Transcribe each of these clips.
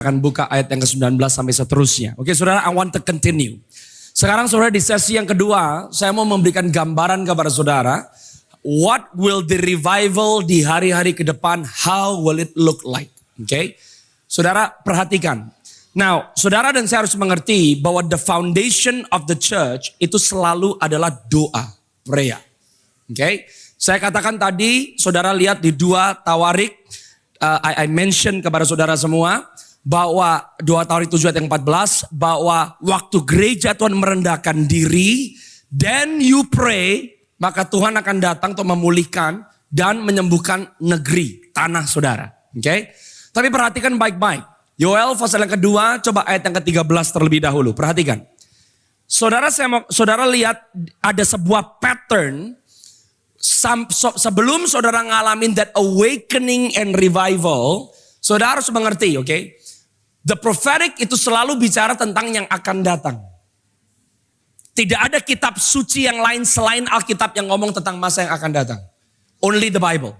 Akan buka ayat yang ke-19 sampai seterusnya. Oke saudara, I want to continue. Sekarang saudara di sesi yang kedua, saya mau memberikan gambaran kepada saudara. What will the revival di hari-hari ke depan, how will it look like? Oke, saudara perhatikan. Now, saudara dan saya harus mengerti bahwa the foundation of the church itu selalu adalah doa, prayer. Oke, saya katakan tadi, saudara lihat di 2 Tawarik, I mention kepada saudara semua, bahwa 2 Tawarik 7 ayat yang 14, bahwa waktu gereja Tuhan merendahkan diri, then you pray, maka Tuhan akan datang untuk memulihkan dan menyembuhkan negeri, tanah saudara. Oke? Tapi perhatikan baik-baik. Yoel pasal yang kedua, coba ayat yang ke-13 terlebih dahulu. Perhatikan. Saudara lihat ada sebuah pattern sebelum saudara ngalamin that awakening and revival, saudara harus mengerti, oke? The prophetic itu selalu bicara tentang yang akan datang. Tidak ada kitab suci yang lain selain Alkitab yang ngomong tentang masa yang akan datang. Only the Bible.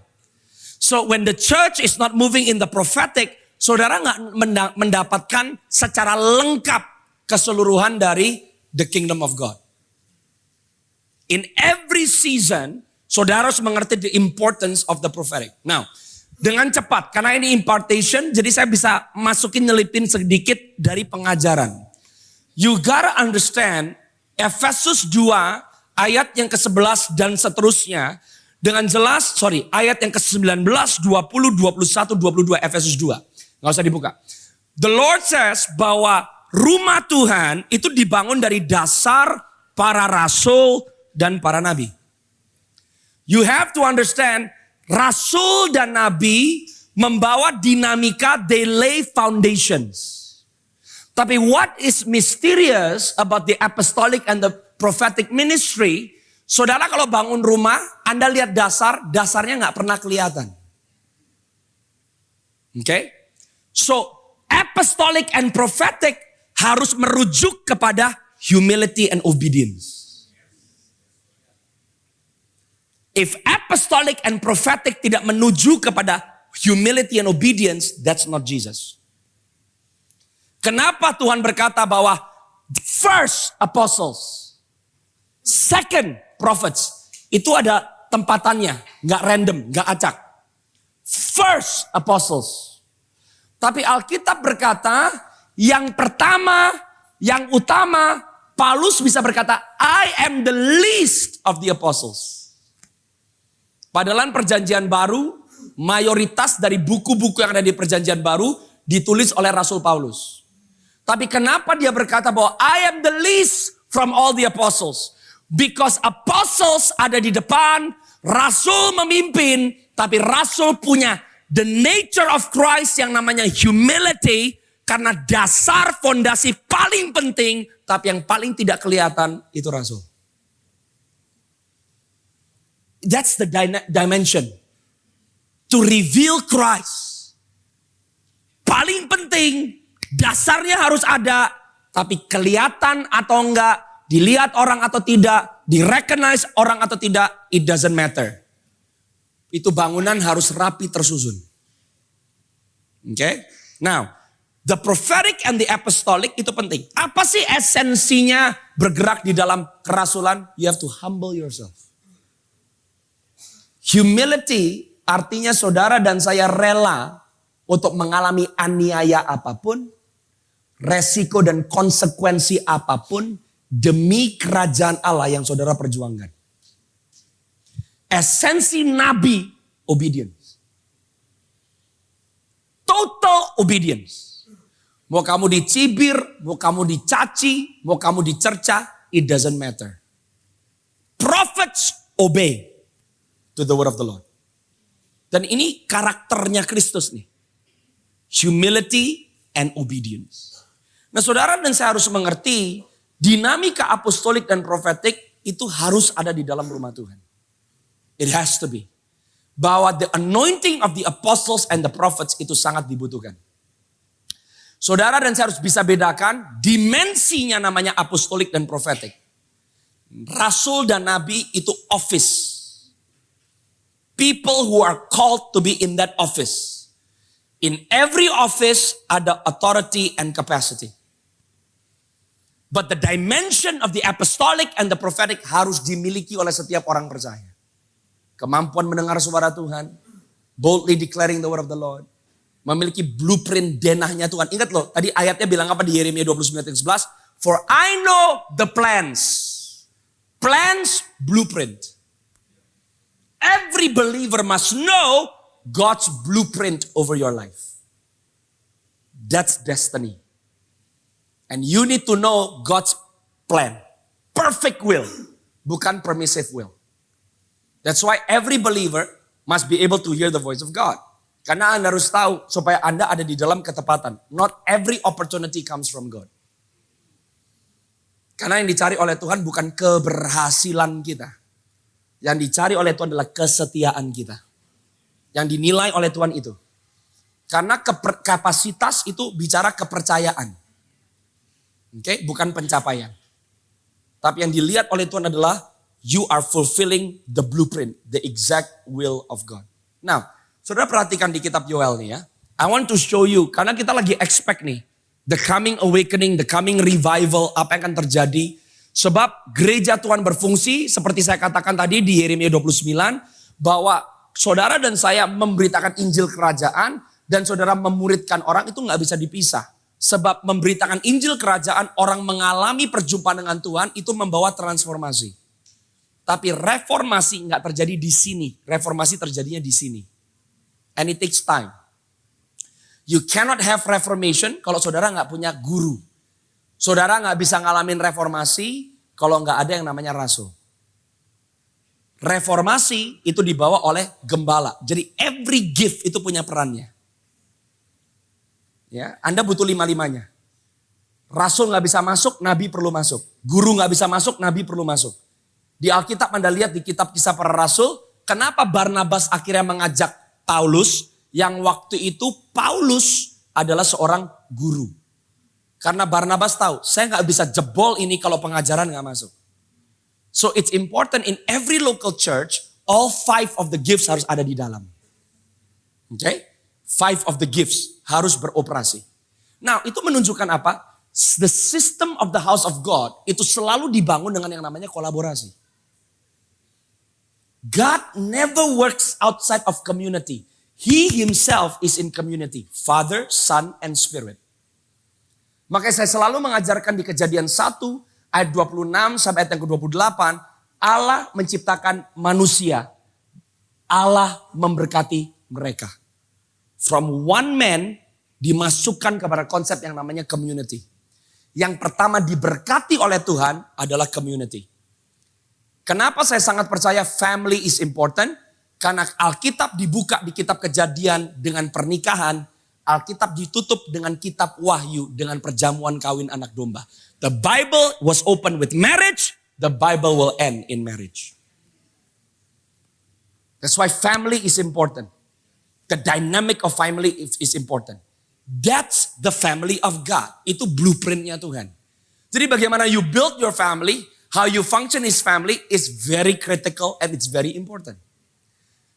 So when the church is not moving in the prophetic, saudara nggak mendapatkan secara lengkap keseluruhan dari the kingdom of God. In every season, saudara harus mengerti the importance of the prophetic. Now, dengan cepat, karena ini impartation, jadi saya bisa masukin nyelipin sedikit dari pengajaran. You gotta understand, Efesus 2 ayat yang ke-11 dan seterusnya, dengan jelas, ayat yang ke-19, 20, 21, 22, Efesus 2. Gak usah dibuka. The Lord says bahwa rumah Tuhan itu dibangun dari dasar para rasul dan para nabi. You have to understand, rasul dan nabi membawa dinamika, they lay foundations. Tapi what is mysterious about the apostolic and the prophetic ministry, saudara kalau bangun rumah, Anda lihat dasarnya gak pernah kelihatan. Okay? So, apostolic and prophetic harus merujuk kepada humility and obedience. If apostolic and prophetic tidak menuju kepada humility and obedience, that's not Jesus. Kenapa Tuhan berkata bahwa first apostles, second prophets, itu ada tempatannya, gak random, gak acak. First apostles. Tapi Alkitab berkata, yang pertama, yang utama, Paulus bisa berkata, I am the least of the apostles. Padahal perjanjian baru, mayoritas dari buku-buku yang ada di perjanjian baru ditulis oleh Rasul Paulus. Tapi kenapa dia berkata bahwa I am the least from all the apostles? Because apostles ada di depan, Rasul memimpin, tapi Rasul punya the nature of Christ yang namanya humility, karena dasar fondasi paling penting, tapi yang paling tidak kelihatan itu Rasul. That's the dimension. To reveal Christ. Paling penting, dasarnya harus ada, tapi kelihatan atau enggak, dilihat orang atau tidak, direcognize orang atau tidak, it doesn't matter. Itu bangunan harus rapi tersusun. Okay? Now, the prophetic and the apostolic itu penting. Apa sih esensinya bergerak di dalam kerasulan? You have to humble yourself. Humility artinya saudara dan saya rela untuk mengalami aniaya apapun, resiko dan konsekuensi apapun demi kerajaan Allah yang saudara perjuangkan. Esensi nabi, obedience. Total obedience. Mau kamu dicibir, mau kamu dicaci, mau kamu dicerca, it doesn't matter. Prophets obey to the word of the Lord. Dan ini karakternya Kristus nih. Humility and obedience. Nah saudara dan saya harus mengerti, dinamika apostolik dan profetik itu harus ada di dalam rumah Tuhan. It has to be. Bahwa the anointing of the apostles and the prophets itu sangat dibutuhkan. Saudara dan saya harus bisa bedakan dimensinya namanya apostolik dan profetik. Rasul dan nabi itu office. People who are called to be in that office. In every office ada authority and capacity. But the dimension of the apostolic and the prophetic harus dimiliki oleh setiap orang percaya. Kemampuan mendengar suara Tuhan, boldly declaring the word of the Lord, memiliki blueprint denahnya Tuhan. Ingat loh, tadi ayatnya bilang apa di Yeremia 29:11? For I know the plans. Plans, blueprint. Every believer must know God's blueprint over your life. That's destiny. And you need to know God's plan. Perfect will, bukan permissive will. That's why every believer must be able to hear the voice of God. Karena Anda harus tahu supaya Anda ada di dalam ketepatan. Not every opportunity comes from God. Karena yang dicari oleh Tuhan bukan keberhasilan kita. Yang dicari oleh Tuhan adalah kesetiaan kita. Yang dinilai oleh Tuhan itu. Karena kapasitas itu bicara kepercayaan. Oke, bukan pencapaian. Tapi yang dilihat oleh Tuhan adalah you are fulfilling the blueprint, the exact will of God. Now, saudara perhatikan di kitab Yoel nih ya. I want to show you, karena kita lagi expect nih, the coming awakening, the coming revival, apa yang akan terjadi. Sebab gereja Tuhan berfungsi, seperti saya katakan tadi di Yeremia 29, bahwa saudara dan saya memberitakan Injil kerajaan, dan saudara memuridkan orang itu gak bisa dipisah. Sebab memberitakan Injil kerajaan, orang mengalami perjumpaan dengan Tuhan, itu membawa transformasi. Tapi reformasi nggak terjadi di sini. Reformasi terjadinya di sini. And it takes time. You cannot have reformation kalau saudara nggak punya guru. Saudara nggak bisa ngalamin reformasi kalau nggak ada yang namanya rasul. Reformasi itu dibawa oleh gembala. Jadi every gift itu punya perannya. Ya, Anda butuh lima-limanya. Rasul nggak bisa masuk, nabi perlu masuk. Guru nggak bisa masuk, nabi perlu masuk. Di Alkitab Anda lihat di kitab Kisah Para Rasul, kenapa Barnabas akhirnya mengajak Paulus, yang waktu itu Paulus adalah seorang guru. Karena Barnabas tahu, saya nggak bisa jebol ini kalau pengajaran nggak masuk. So it's important in every local church, all 5 of the gifts harus ada di dalam. Okay? 5 of the gifts harus beroperasi. Nah, itu menunjukkan apa? The system of the house of God itu selalu dibangun dengan yang namanya kolaborasi. God never works outside of community. He himself is in community. Father, Son, and Spirit. Makanya saya selalu mengajarkan di Kejadian 1 ayat 26 sampai ayat yang ke-28. Allah menciptakan manusia. Allah memberkati mereka. From one man dimasukkan kepada konsep yang namanya community. Yang pertama diberkati oleh Tuhan adalah community. Kenapa saya sangat percaya family is important? Karena Alkitab dibuka di kitab Kejadian dengan pernikahan. Alkitab ditutup dengan kitab Wahyu dengan perjamuan kawin anak domba. The Bible was open with marriage. The Bible will end in marriage. That's why family is important. The dynamic of family is important. That's the family of God. Itu blueprintnya Tuhan. Jadi bagaimana you build your family, how you function as family is very critical and it's very important.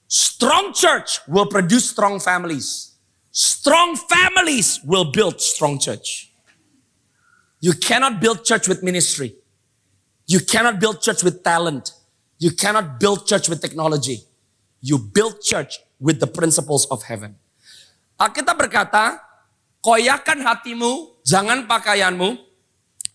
Strong church will produce strong families. Strong families will build strong church. You cannot build church with ministry. You cannot build church with talent. You cannot build church with technology. You build church with the principles of heaven. Alkitab berkata, koyakan hatimu, jangan pakaianmu.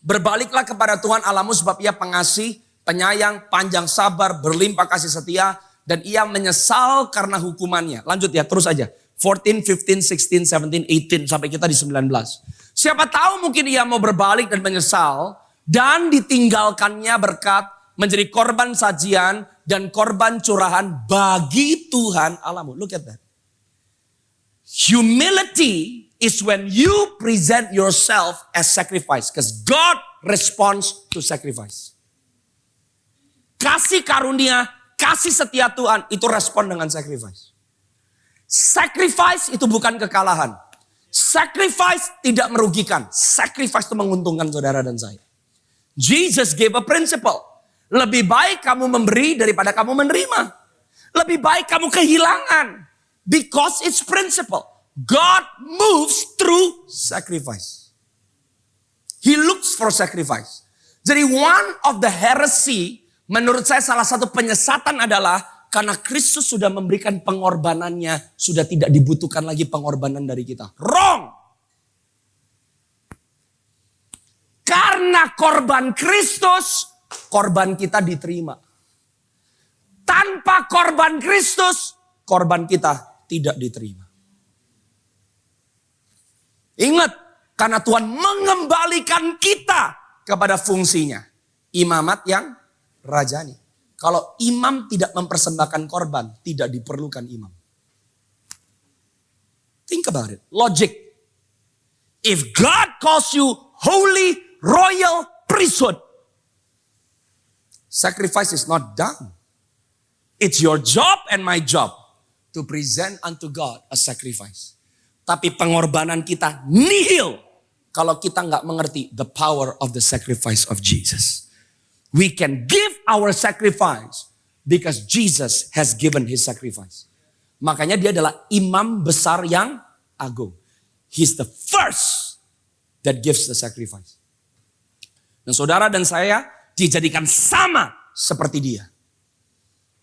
Berbaliklah kepada Tuhan Allahmu sebab ia pengasih, penyayang, panjang sabar, berlimpah kasih setia. Dan ia menyesal karena hukumannya. Lanjut ya, terus aja. 14, 15, 16, 17, 18 sampai kita di 19. Siapa tahu mungkin ia mau berbalik dan menyesal. Dan ditinggalkannya berkat menjadi korban sajian dan korban curahan bagi Tuhan Allahmu. Look at that. Humility is when you present yourself as sacrifice. Because God responds to sacrifice. Kasih karunia, kasih setia Tuhan itu respon dengan sacrifice. Sacrifice itu bukan kekalahan. Sacrifice tidak merugikan. Sacrifice itu menguntungkan saudara dan saya. Jesus gave a principle. Lebih baik kamu memberi daripada kamu menerima. Lebih baik kamu kehilangan. Because it's principle. God moves through sacrifice. He looks for sacrifice. Jadi one of the heresy, menurut saya salah satu penyesatan adalah karena Kristus sudah memberikan pengorbanannya, sudah tidak dibutuhkan lagi pengorbanan dari kita. Wrong! Karena korban Kristus, korban kita diterima. Tanpa korban Kristus, korban kita tidak diterima. Ingat, karena Tuhan mengembalikan kita kepada fungsinya. Imamat yang rajani. Kalau imam tidak mempersembahkan korban, tidak diperlukan imam. Think about it. Logic. If God calls you holy, royal priesthood, sacrifice is not done. It's your job and my job to present unto God a sacrifice. Tapi pengorbanan kita nihil kalau kita nggak mengerti the power of the sacrifice of Jesus. We can give our sacrifice because Jesus has given his sacrifice. Makanya dia adalah imam besar yang agung. He's the first that gives the sacrifice. Dan saudara dan saya dijadikan sama seperti dia.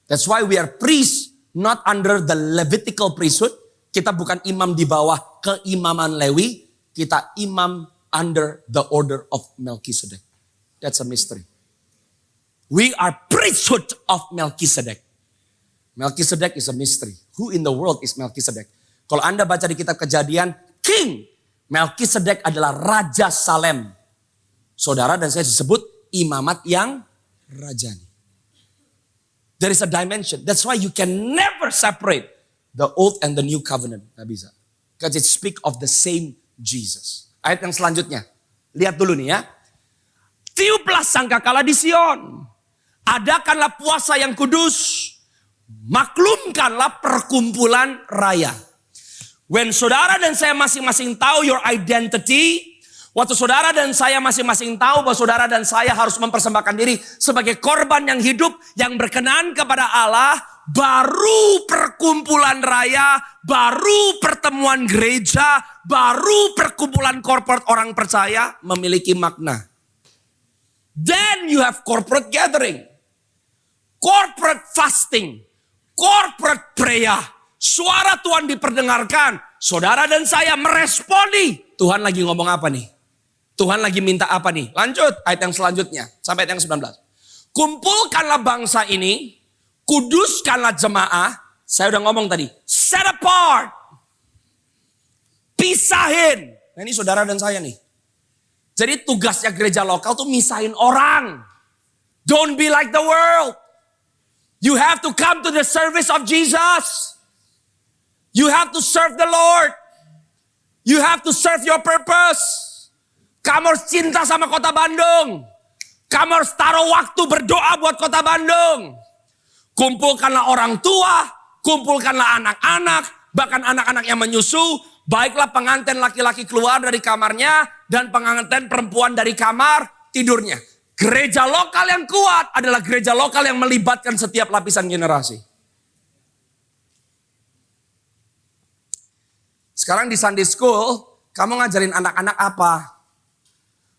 That's why we are priests, not under the Levitical priesthood. Kita bukan imam di bawah keimaman Lewi. Kita imam under the order of Melchizedek. That's a mystery. We are priesthood of Melchizedek. Melchizedek is a mystery. Who in the world is Melchizedek? Kalau Anda baca di kitab Kejadian, King Melchizedek adalah Raja Salem. Saudara dan saya disebut imamat yang rajani. There is a dimension. That's why you can never separate the old and the new covenant. Gak bisa. Because it speak of the same Jesus. Ayat yang selanjutnya. Lihat dulu nih ya. Tiuplah sangkakala di Sion. Adakanlah puasa yang kudus. Maklumkanlah perkumpulan raya. When saudara dan saya masing-masing tahu your identity. Waktu saudara dan saya masing-masing tahu bahwa saudara dan saya harus mempersembahkan diri sebagai korban yang hidup, yang berkenan kepada Allah, baru perkumpulan raya, baru pertemuan gereja, baru perkumpulan corporate orang percaya memiliki makna. Then you have corporate gathering, corporate fasting, corporate prayer. Suara Tuhan diperdengarkan, saudara dan saya meresponi. Tuhan lagi ngomong apa nih? Tuhan lagi minta apa nih? Lanjut ayat yang selanjutnya sampai ayat yang 19. Kumpulkanlah bangsa ini, kuduskanlah jemaah. Saya udah ngomong tadi, set apart. Pisahin. Nah ini saudara dan saya nih. Jadi tugasnya gereja lokal tuh misahin orang. Don't be like the world. You have to come to the service of Jesus. You have to serve the Lord. You have to serve your purpose. Kamu harus cinta sama kota Bandung. Kamu harus taruh waktu berdoa buat kota Bandung. Kumpulkanlah orang tua, kumpulkanlah anak-anak, bahkan anak-anak yang menyusu. Baiklah pengantin laki-laki keluar dari kamarnya dan pengantin perempuan dari kamar tidurnya. Gereja lokal yang kuat adalah gereja lokal yang melibatkan setiap lapisan generasi. Sekarang di Sunday School, kamu ngajarin anak-anak apa?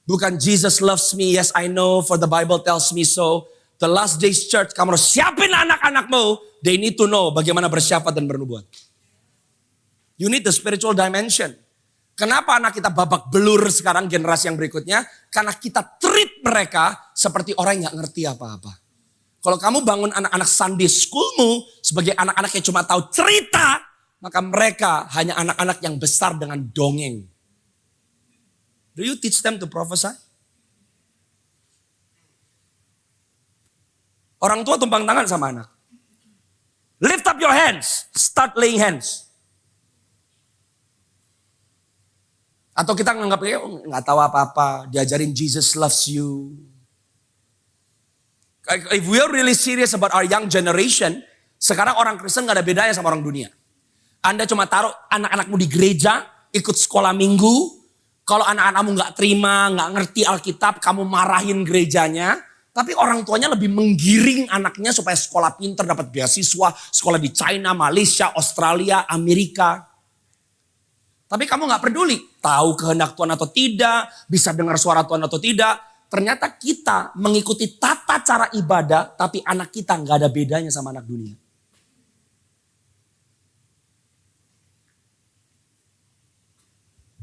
Bukan Jesus loves me, yes I know, for the Bible tells me so. The last days church, kamu harus siapin anak-anakmu. They need to know bagaimana bersyafaat dan bernubuat. You need the spiritual dimension. Kenapa anak kita babak belur sekarang generasi yang berikutnya? Karena kita treat mereka seperti orang yang gak ngerti apa-apa. Kalau kamu bangun anak-anak Sunday schoolmu sebagai anak-anak yang cuma tahu cerita, maka mereka hanya anak-anak yang besar dengan dongeng. Do you teach them to prophesy? Orang tua tumpang tangan sama anak. Lift up your hands. Start laying hands. Atau kita nganggap nggak tahu apa-apa. Diajarin Jesus loves you. If we are really serious about our young generation, sekarang orang Kristen nggak ada bedanya sama orang dunia. Anda cuma taruh anak-anakmu di gereja, ikut sekolah minggu. Kalau anak-anakmu gak terima, gak ngerti Alkitab, kamu marahin gerejanya. Tapi orang tuanya lebih menggiring anaknya supaya sekolah pintar, dapat beasiswa, sekolah di China, Malaysia, Australia, Amerika. Tapi kamu gak peduli. Tahu kehendak Tuhan atau tidak. Bisa dengar suara Tuhan atau tidak. Ternyata kita mengikuti tata cara ibadah. Tapi anak kita gak ada bedanya sama anak dunia.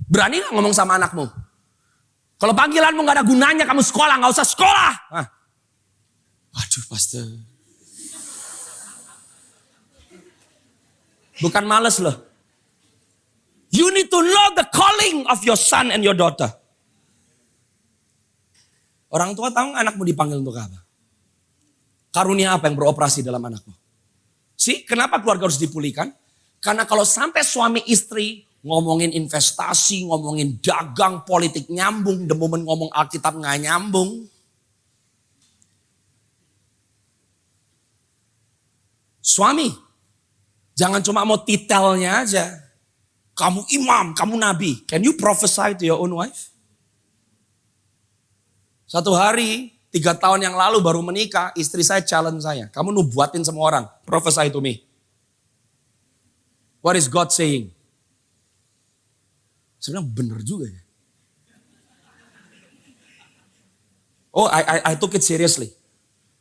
Berani gak ngomong sama anakmu? Kalau panggilanmu gak ada gunanya, kamu sekolah, gak usah sekolah. Hah. Waduh, pastor. Bukan males loh. You need to know the calling of your son and your daughter. Orang tua tahu anakmu dipanggil untuk apa? Karunia apa yang beroperasi dalam anakmu? Kenapa keluarga harus dipulihkan? Karena kalau sampai suami istri ngomongin investasi, ngomongin dagang, politik nyambung, the moment ngomong Alkitab nggak nyambung. Suami, jangan cuma mau titelnya aja. Kamu imam, kamu nabi. Can you prophesy to your own wife? Satu hari, 3 tahun yang lalu baru menikah, istri saya challenge saya. Kamu nubuatin semua orang, prophesy to me. What is God saying? Saya bilang bener juga ya. Oh, I took it seriously.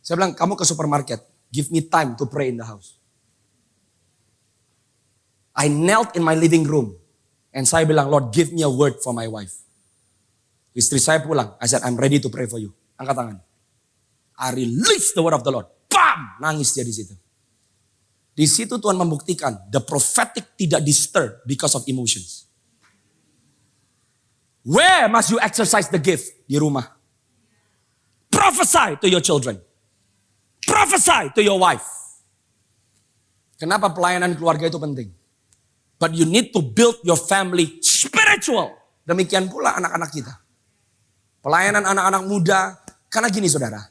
Saya bilang, kamu ke supermarket, give me time to pray in the house. I knelt in my living room. And saya bilang, Lord, give me a word for my wife. Istri saya pulang. I said, I'm ready to pray for you. Angkat tangan. I release the word of the Lord. Bam! Nangis dia di situ. Di situ Tuhan membuktikan, the prophetic tidak disturbed because of emotions. Where must you exercise the gift? Di rumah. Prophesy to your children. Prophesy to your wife. Kenapa pelayanan keluarga itu penting? But you need to build your family spiritual. Demikian pula anak-anak kita. Pelayanan anak-anak muda. Karena gini saudara.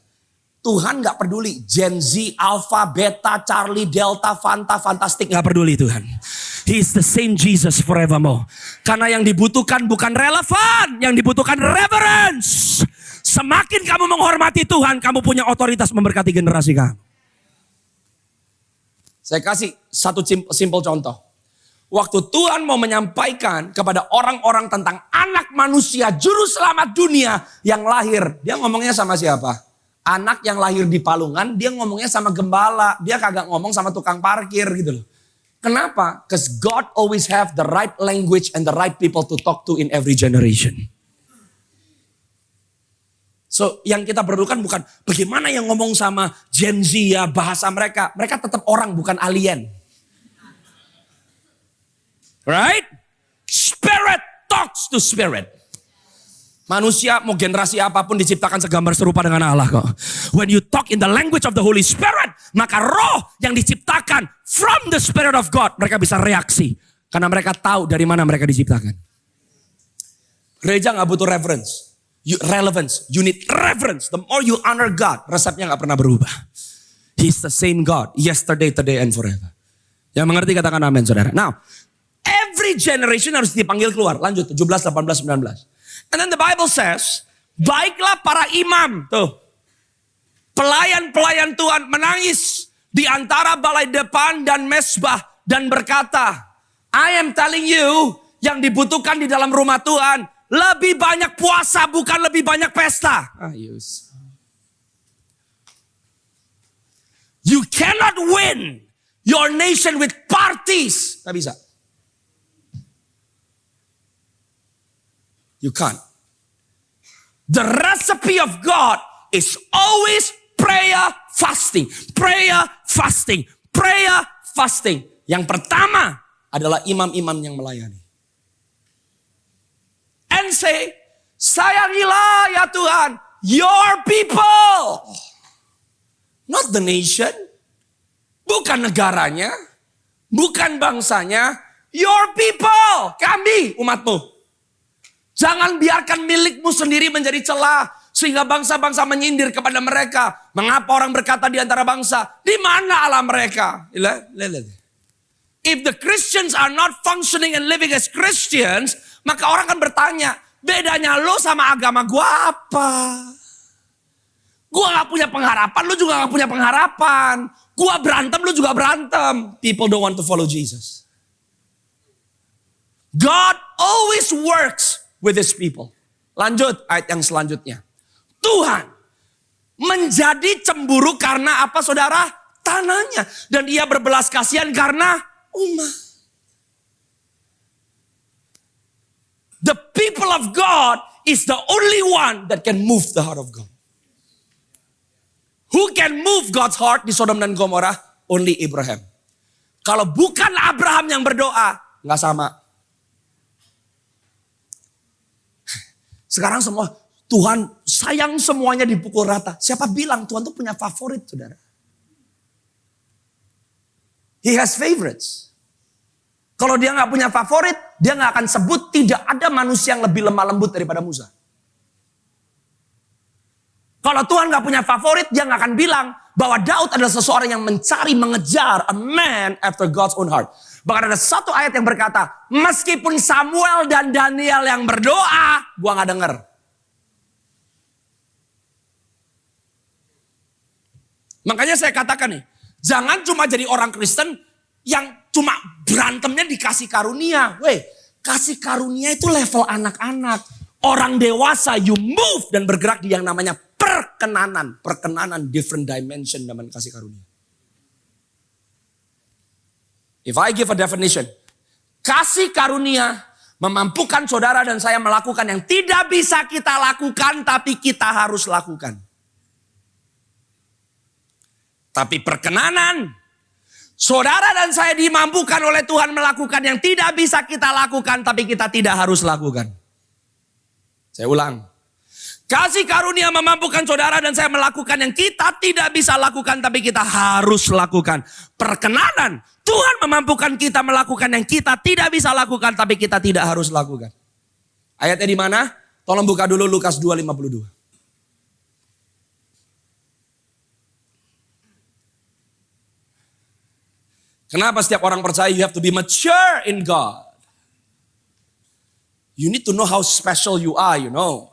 Tuhan gak peduli. Gen Z, Alpha, Beta, Charlie, Delta, Fanta, Fantastic. Gak peduli Tuhan. He is the same Jesus forevermore. Karena yang dibutuhkan bukan relevan. Yang dibutuhkan reverence. Semakin kamu menghormati Tuhan. Kamu punya otoritas memberkati generasi kamu. Saya kasih satu simple contoh. Waktu Tuhan mau menyampaikan kepada orang-orang tentang anak manusia, juru selamat dunia yang lahir. Dia ngomongnya sama siapa? Anak yang lahir di palungan, dia ngomongnya sama gembala. Dia kagak ngomong sama tukang parkir gitu loh. Kenapa? Because God always have the right language and the right people to talk to in every generation. So yang kita perlukan bukan bagaimana yang ngomong sama Gen Z ya bahasa mereka. Mereka tetap orang bukan alien. Right? Spirit talks to spirit. Manusia mau generasi apapun diciptakan segambar serupa dengan Allah kok. When you talk in the language of the Holy Spirit, maka roh yang diciptakan from the Spirit of God, mereka bisa reaksi. Karena mereka tahu dari mana mereka diciptakan. Gereja gak butuh reverence. Relevance. You need reverence. The more you honor God, resepnya gak pernah berubah. He's the same God. Yesterday, today, and forever. Yang mengerti katakan amin saudara. Now, every generation harus dipanggil keluar. Lanjut 17, 18, 19. And then the Bible says, baiklah para imam. Tuh. Pelayan-pelayan Tuhan menangis di antara balai depan dan mesbah dan berkata, I am telling you, yang dibutuhkan di dalam rumah Tuhan, lebih banyak puasa bukan lebih banyak pesta. You cannot win your nation with parties. Gak bisa. You can't. The recipe of God is always prayer, fasting. Prayer, fasting. Prayer, fasting. Yang pertama adalah imam-imam yang melayani. And say, sayangilah ya Tuhan, your people. Not the nation. Bukan negaranya. Bukan bangsanya. Your people. Kami, umatmu. Jangan biarkan milikmu sendiri menjadi celah. Sehingga bangsa-bangsa menyindir kepada mereka. Mengapa orang berkata di antara bangsa, di mana Allah mereka? If the Christians are not functioning and living as Christians, maka orang akan bertanya, bedanya lo sama agama gua apa? Gua gak punya pengharapan, lo juga gak punya pengharapan. Gua berantem, lo juga berantem. People don't want to follow Jesus. God always works with his people. Lanjut ayat yang selanjutnya. Tuhan menjadi cemburu karena apa saudara? Tanahnya. Dan ia berbelas kasihan karena umat. The people of God is the only one that can move the heart of God. Who can move God's heart di Sodom dan Gomora? Only Abraham. Kalau bukan Abraham yang berdoa, nggak sama. Sekarang semua, Tuhan sayang semuanya dipukul rata. Siapa bilang Tuhan tuh punya favorit, saudara? He has favorites. Kalau dia nggak punya favorit, dia nggak akan sebut tidak ada manusia yang lebih lemah lembut daripada Musa. Kalau Tuhan nggak punya favorit, dia nggak akan bilang bahwa Daud adalah seseorang yang mencari, mengejar, a man after God's own heart. Bahkan ada satu ayat yang berkata, meskipun Samuel dan Daniel yang berdoa, gua nggak denger. Makanya saya katakan nih, jangan cuma jadi orang Kristen yang cuma berantemnya dikasih karunia. Weh, kasih karunia itu level anak-anak. Orang dewasa, you move dan bergerak di yang namanya perkenanan. Perkenanan, different dimension dalam kasih karunia. If I give a definition, kasih karunia memampukan saudara dan saya melakukan yang tidak bisa kita lakukan, tapi kita harus lakukan. Tapi perkenanan, saudara dan saya dimampukan oleh Tuhan melakukan yang tidak bisa kita lakukan, tapi kita tidak harus lakukan. Saya ulang. Kasih karunia memampukan saudara dan saya melakukan yang kita tidak bisa lakukan, tapi kita harus lakukan. Perkenanan, Tuhan memampukan kita melakukan yang kita tidak bisa lakukan, tapi kita tidak harus lakukan. Ayatnya di mana? Tolong buka dulu Lukas 2:52. Kenapa setiap orang percaya you have to be mature in God? You need to know how special you are, you know.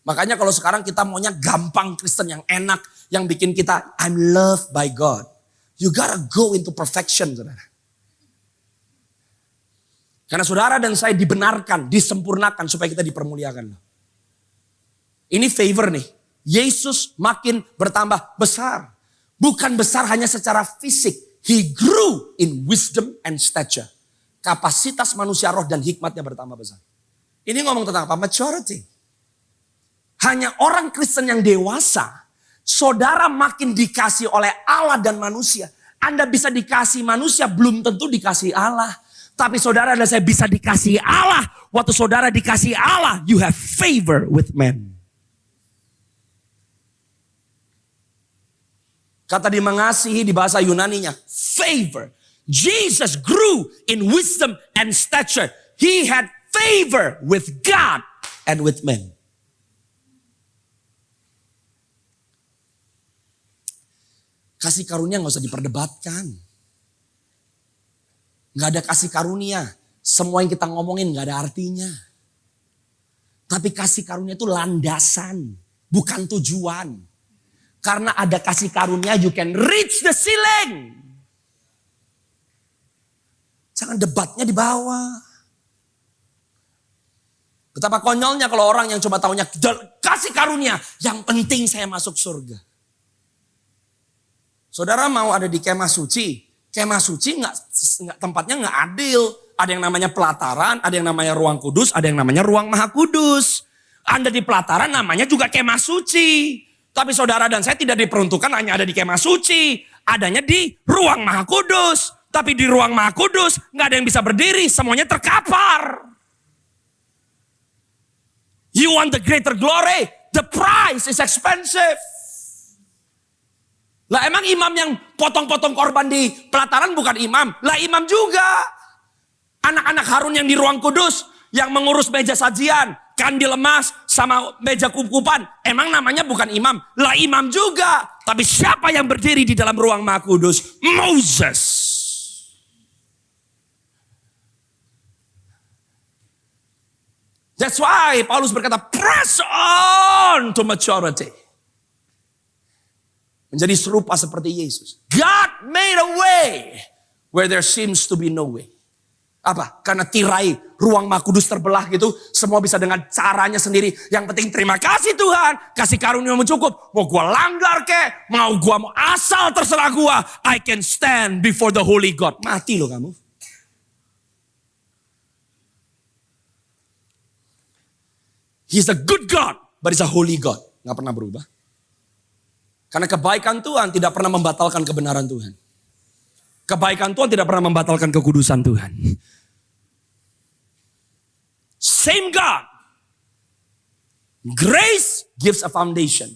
Makanya kalau sekarang kita maunya gampang Kristen yang enak, yang bikin kita I'm loved by God. You gotta go into perfection, saudara. Karena saudara dan saya dibenarkan, disempurnakan supaya kita dipermuliakan. Ini favor nih. Yesus makin bertambah besar. Bukan besar hanya secara fisik. He grew in wisdom and stature. Kapasitas manusia roh dan hikmatnya bertambah besar. Ini ngomong tentang apa? Maturity. Hanya orang Kristen yang dewasa, saudara makin dikasih oleh Allah dan manusia. Anda bisa dikasih manusia, belum tentu dikasih Allah. Tapi saudara dan saya bisa dikasih Allah. Waktu saudara dikasih Allah, you have favor with men. Kata di mengasihi di bahasa Yunaninya, favor. Jesus grew in wisdom and stature. He had favor with God and with men. Kasih karunia gak usah diperdebatkan. Gak ada kasih karunia. Semua yang kita ngomongin gak ada artinya. Tapi kasih karunia itu landasan. Bukan tujuan. Karena ada kasih karunia you can reach the ceiling. Jangan debatnya di bawah. Betapa konyolnya kalau orang yang cuma taunya kasih karunia. Yang penting saya masuk surga. Saudara mau ada di kemah suci. Kemah suci tempatnya nggak adil. Ada yang namanya pelataran, ada yang namanya ruang kudus, ada yang namanya ruang maha kudus. Anda di pelataran namanya juga kemah suci. Tapi saudara dan saya tidak diperuntukkan hanya ada di kemah suci. Adanya di ruang maha kudus. Tapi di ruang maha kudus nggak ada yang bisa berdiri. Semuanya terkapar. You want the greater glory? The price is expensive. Lah emang imam yang potong-potong korban di pelataran bukan imam? Lah imam juga. Anak-anak Harun yang di ruang kudus, yang mengurus meja sajian, kandil emas, sama meja kup-kupan. Emang namanya bukan imam? Lah imam juga. Tapi siapa yang berdiri di dalam ruang maha kudus? Moses. That's why Paulus berkata, press on to maturity. Menjadi serupa seperti Yesus. God made a way where there seems to be no way. Apa? Karena tirai ruang Maha Kudus terbelah gitu. Semua bisa dengan caranya sendiri. Yang penting terima kasih Tuhan. Kasih karunia-Mu cukup. Mau gua langgar kek. Mau asal terserah gua. I can stand before the Holy God. Mati loh kamu. He's a good God. But he's a holy God. Gak pernah berubah. Karena kebaikan Tuhan tidak pernah membatalkan kebenaran Tuhan. Kebaikan Tuhan tidak pernah membatalkan kekudusan Tuhan. Same God. Grace gives a foundation.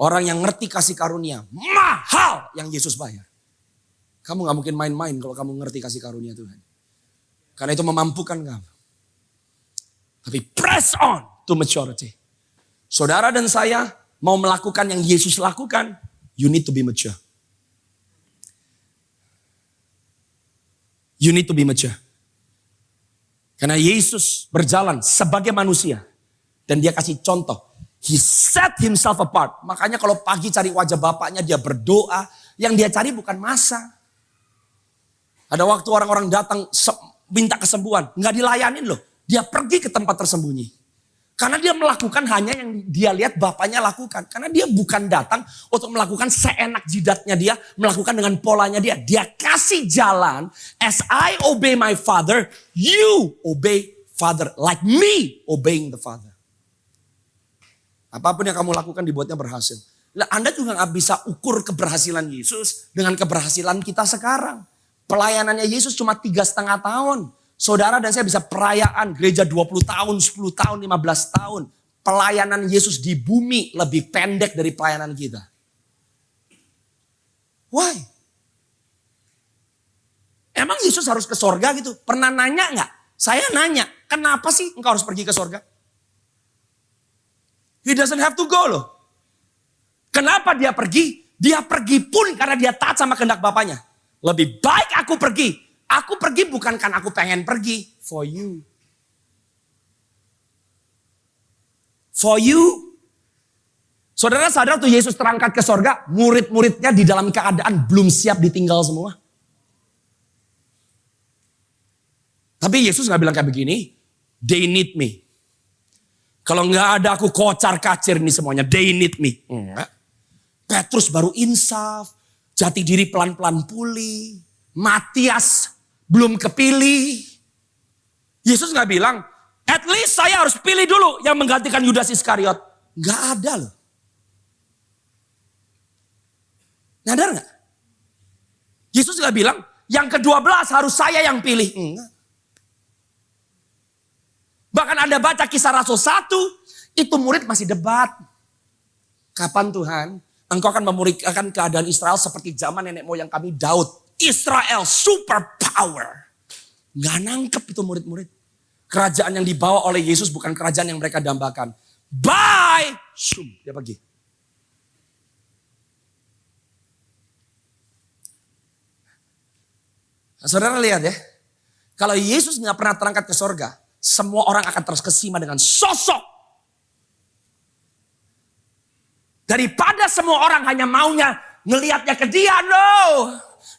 Orang yang ngerti kasih karunia. Mahal yang Yesus bayar. Kamu gak mungkin main-main kalau kamu ngerti kasih karunia Tuhan. Karena itu memampukan kamu. Tapi press on to maturity. Saudara dan saya mau melakukan yang Yesus lakukan. You need to be mature. You need to be mature. Karena Yesus berjalan sebagai manusia. Dan dia kasih contoh. He set himself apart. Makanya kalau pagi cari wajah bapaknya dia berdoa. Yang dia cari bukan masa. Ada waktu orang-orang datang minta kesembuhan. Nggak dilayanin loh. Dia pergi ke tempat tersembunyi. Karena dia melakukan hanya yang dia lihat bapaknya lakukan. Karena dia bukan datang untuk melakukan seenak jidatnya dia. Melakukan dengan polanya dia. Dia kasih jalan. As I obey my father, you obey father. Like me obeying the father. Apapun yang kamu lakukan dibuatnya berhasil. Nah, Anda juga gak bisa ukur keberhasilan Yesus dengan keberhasilan kita sekarang. Pelayanannya Yesus cuma 3,5 tahun. Saudara dan saya bisa perayaan gereja 20 tahun, 10 tahun, 15 tahun. Pelayanan Yesus di bumi lebih pendek dari pelayanan kita. Why? Emang Yesus harus ke sorga gitu? Pernah nanya gak? Saya nanya, kenapa sih engkau harus pergi ke sorga? He doesn't have to go loh. Kenapa dia pergi? Dia pergi pun karena dia taat sama kehendak Bapaknya. Lebih baik aku pergi. Aku pergi bukan karena aku pengen pergi. For you. For you. Saudara sadar tuh Yesus terangkat ke sorga. Murid-muridnya di dalam keadaan belum siap ditinggal semua. Tapi Yesus gak bilang kayak begini. They need me. Kalau gak ada aku kocar kacir nih semuanya. They need me. Enggak. Petrus baru insaf. Jati diri pelan-pelan pulih. Matias belum kepilih. Yesus gak bilang, at least saya harus pilih dulu yang menggantikan Yudas Iskariot. Gak ada loh. Nyadar gak? Yesus gak bilang, yang ke-12 harus saya yang pilih. Enggak. Bahkan Anda baca Kisah Rasul 1, itu murid masih debat. Kapan Tuhan engkau akan memulihkan keadaan Israel seperti zaman nenek moyang kami Daud. Israel super power. Gak nangkep itu murid-murid. Kerajaan yang dibawa oleh Yesus bukan kerajaan yang mereka dambakan. Bye. Shum, dia pergi. Nah, saudara lihat ya. Kalau Yesus gak pernah terangkat ke sorga. Semua orang akan terkesima dengan sosok. Daripada semua orang hanya maunya ngelihatnya ke dia. No.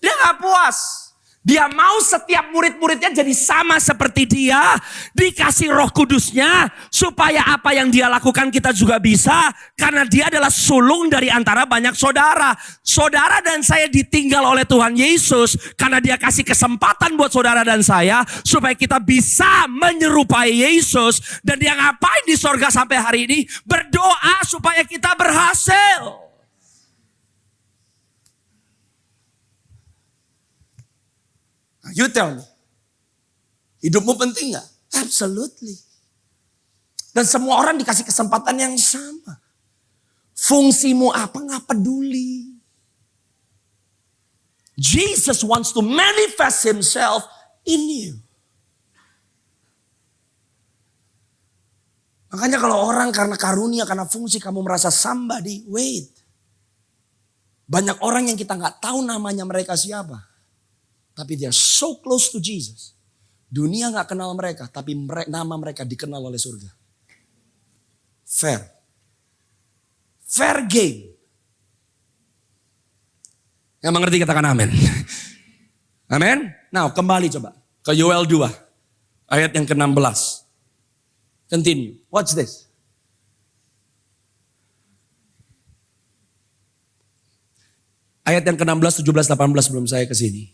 Dia gak puas. Dia mau setiap murid-muridnya jadi sama seperti dia. Dikasih Roh Kudusnya. Supaya apa yang dia lakukan kita juga bisa. Karena dia adalah sulung dari antara banyak saudara. Saudara dan saya ditinggal oleh Tuhan Yesus. Karena dia kasih kesempatan buat saudara dan saya. Supaya kita bisa menyerupai Yesus. Dan dia ngapain di sorga sampai hari ini? Berdoa supaya kita berhasil. You tell me. Hidupmu penting gak? Absolutely. Dan semua orang dikasih kesempatan yang sama. Fungsimu apa gak peduli. Jesus wants to manifest himself in you. Makanya kalau orang karena karunia, karena fungsi kamu merasa somebody, wait. Banyak orang yang kita gak tahu namanya mereka siapa. Tapi they are so close to Jesus. Dunia gak kenal mereka. Tapi nama mereka dikenal oleh surga. Fair. Fair game. Yang mengerti katakan amin. Amin. Nah kembali coba. Ke Yoel 2, ayat yang ke-16. Continue, watch this. Ayat yang ke-16, 17, 18 sebelum saya ke sini.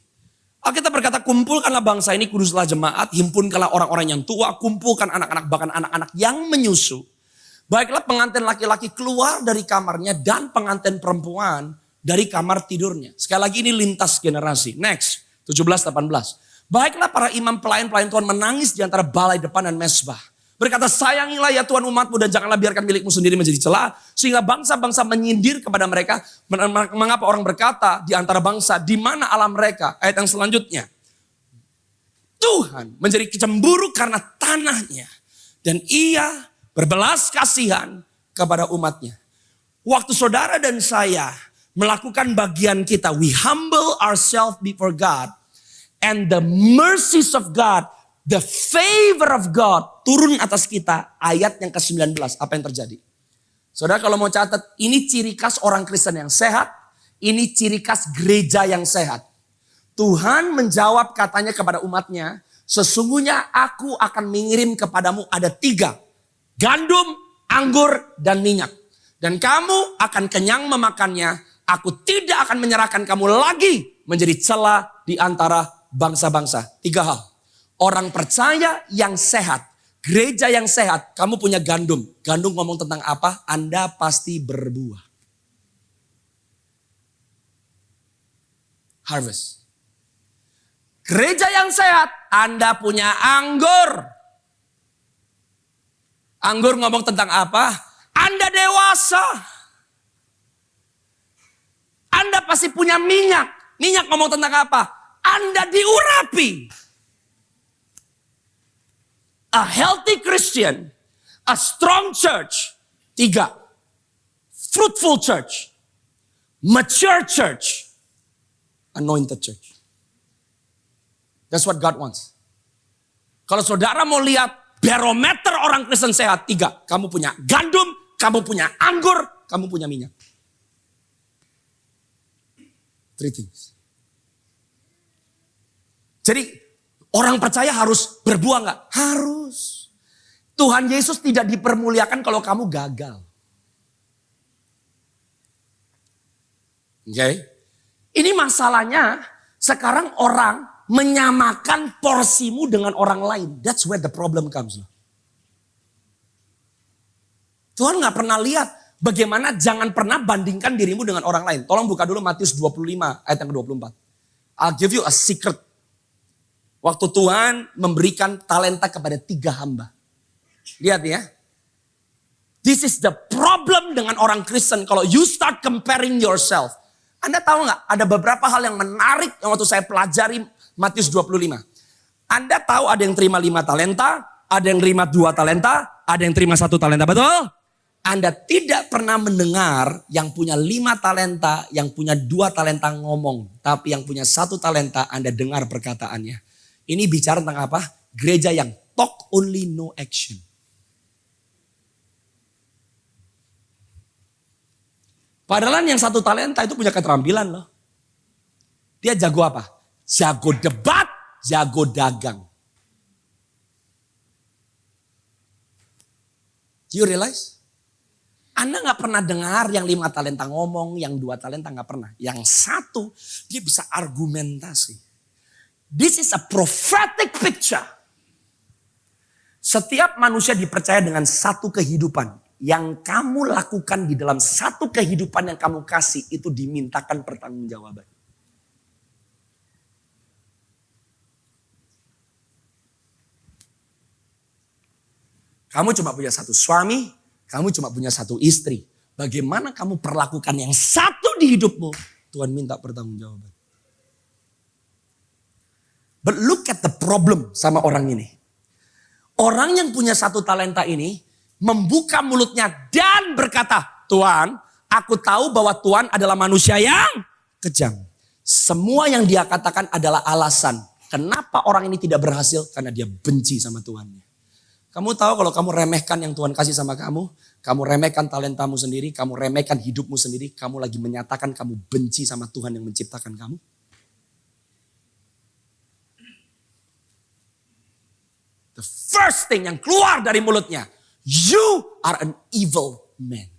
Alkitab berkata, kumpulkanlah bangsa ini, kuduslah jemaat, himpunkanlah orang-orang yang tua, kumpulkan anak-anak, bahkan anak-anak yang menyusu. Baiklah pengantin laki-laki keluar dari kamarnya dan pengantin perempuan dari kamar tidurnya. Sekali lagi ini lintas generasi. Next, 17, 18. Baiklah para imam pelayan-pelayan Tuhan menangis di antara balai depan dan mesbah. Berkata, sayangilah ya Tuhan umatmu dan janganlah biarkan milikmu sendiri menjadi celah. Sehingga bangsa-bangsa menyindir kepada mereka. Mengapa orang berkata di antara bangsa, di mana Allah mereka? Ayat yang selanjutnya. Tuhan menjadi cemburu karena tanahnya. Dan ia berbelas kasihan kepada umatnya. Waktu saudara dan saya melakukan bagian kita, we humble ourselves before God. And the mercies of God, the favor of God turun atas kita. Ayat yang ke-19, apa yang terjadi? Saudara kalau mau catat, ini ciri khas orang Kristen yang sehat. Ini ciri khas gereja yang sehat. Tuhan menjawab katanya kepada umatnya, sesungguhnya aku akan mengirim kepadamu ada 3. Gandum, anggur, dan minyak. Dan kamu akan kenyang memakannya. Aku tidak akan menyerahkan kamu lagi menjadi celah di antara bangsa-bangsa. 3 hal. Orang percaya yang sehat. Gereja yang sehat. Kamu punya gandum. Gandum ngomong tentang apa? Anda pasti berbuah. Harvest. Gereja yang sehat. Anda punya anggur. Anggur ngomong tentang apa? Anda dewasa. Anda pasti punya minyak. Minyak ngomong tentang apa? Anda diurapi. A healthy Christian, a strong church. 3. Fruitful church. Mature church. Anointed church. That's what God wants. Kalau saudara mau lihat barometer orang Kristen sehat, 3. Kamu punya gandum, kamu punya anggur, kamu punya minyak. 3 things. Jadi orang percaya harus berbuah nggak? Harus. Tuhan Yesus tidak dipermuliakan kalau kamu gagal. Oke? Ini masalahnya sekarang orang menyamakan porsimu dengan orang lain. That's where the problem comes. Tuhan nggak pernah lihat bagaimana jangan pernah bandingkan dirimu dengan orang lain. Tolong buka dulu Matius 25 ayat yang ke-24. I'll give you a secret. Waktu Tuhan memberikan talenta kepada 3 hamba. Lihat ya. This is the problem dengan orang Kristen. Kalau you start comparing yourself. Anda tahu nggak? Ada beberapa hal yang menarik yang waktu saya pelajari Matius 25. Anda tahu ada yang terima 5 talenta. Ada yang terima 2 talenta. Ada yang terima 1 talenta. Betul? Anda tidak pernah mendengar yang punya 5 talenta. Yang punya 2 talenta ngomong. Tapi yang punya 1 talenta Anda dengar perkataannya. Ini bicara tentang apa? Gereja yang talk only no action. Padahal yang 1 talenta itu punya keterampilan loh. Dia jago apa? Jago debat, jago dagang. Do you realize? Anda gak pernah dengar yang 5 talenta ngomong, yang 2 talenta gak pernah. Yang 1 dia bisa argumentasi. This is a prophetic picture. Setiap manusia dipercaya dengan 1 kehidupan. Yang kamu lakukan di dalam 1 kehidupan yang kamu kasih itu dimintakan pertanggungjawaban. Kamu cuma punya 1 suami, kamu cuma punya 1 istri. Bagaimana kamu perlakukan yang 1 di hidupmu? Tuhan minta pertanggungjawaban. But look at the problem sama orang ini. Orang yang punya 1 talenta ini membuka mulutnya dan berkata, Tuhan, aku tahu bahwa Tuhan adalah manusia yang kejam. Semua yang dia katakan adalah alasan. Kenapa orang ini tidak berhasil? Karena dia benci sama Tuhannya. Kamu tahu kalau kamu remehkan yang Tuhan kasih sama kamu remehkan talentamu sendiri, kamu remehkan hidupmu sendiri, kamu lagi menyatakan kamu benci sama Tuhan yang menciptakan kamu. the first thing yang keluar dari mulutnya, you are an evil man.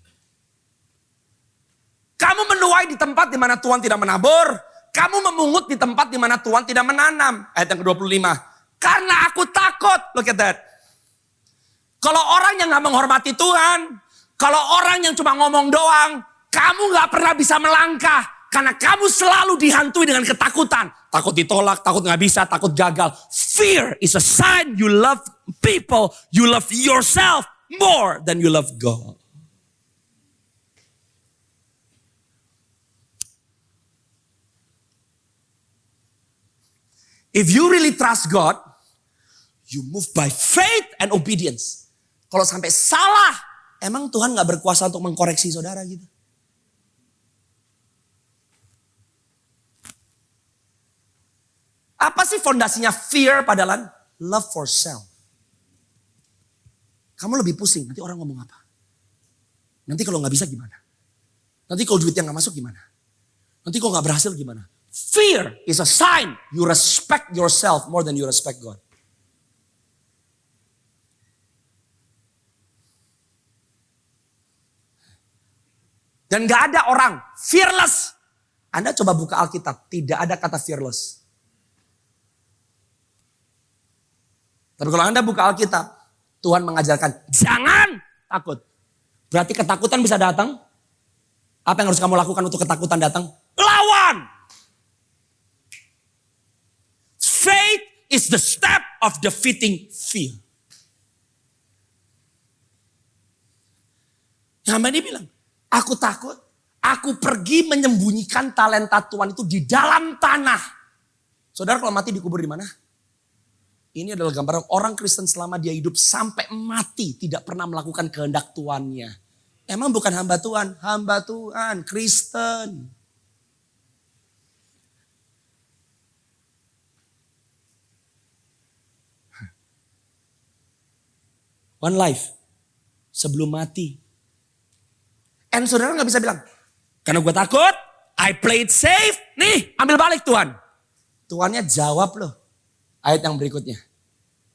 Kamu menuai di tempat di mana Tuhan tidak menabur. Kamu memungut di tempat di mana Tuhan tidak menanam. Ayat yang ke-25. Karena aku takut. Look at that. Kalau orang yang gak menghormati Tuhan. Kalau orang yang cuma ngomong doang. Kamu gak pernah bisa melangkah. Karena kamu selalu dihantui dengan ketakutan. Takut ditolak, takut gak bisa, takut gagal. Fear is a sign you love people. You love yourself more than you love God. If you really trust God, you move by faith and obedience. Kalau sampai salah, emang Tuhan gak berkuasa untuk mengkoreksi saudara gitu? Apa sih fondasinya fear padahal? Love for self. Kamu lebih pusing, nanti orang ngomong apa? Nanti kalau gak bisa gimana? Nanti kalau duitnya gak masuk gimana? Nanti kalau gak berhasil gimana? Fear is a sign you respect yourself more than you respect God. Dan gak ada orang fearless. Anda coba buka Alkitab, tidak ada kata fearless. Tapi kalau Anda buka Alkitab, Tuhan mengajarkan jangan takut. Berarti ketakutan bisa datang. Apa yang harus kamu lakukan untuk ketakutan datang? Lawan! Faith is the step of defeating fear. Hamba ini bilang, aku takut, aku pergi menyembunyikan talenta Tuhan itu di dalam tanah. Saudara kalau mati dikubur di mana? Ini adalah gambaran orang Kristen selama dia hidup sampai mati tidak pernah melakukan kehendak Tuhannya. Emang bukan hamba Tuhan, Kristen. One life sebelum mati. And saudara gak bisa bilang, karena gue takut, I played safe. Nih, ambil balik Tuhan. Tuhannya jawab loh. Ayat yang berikutnya.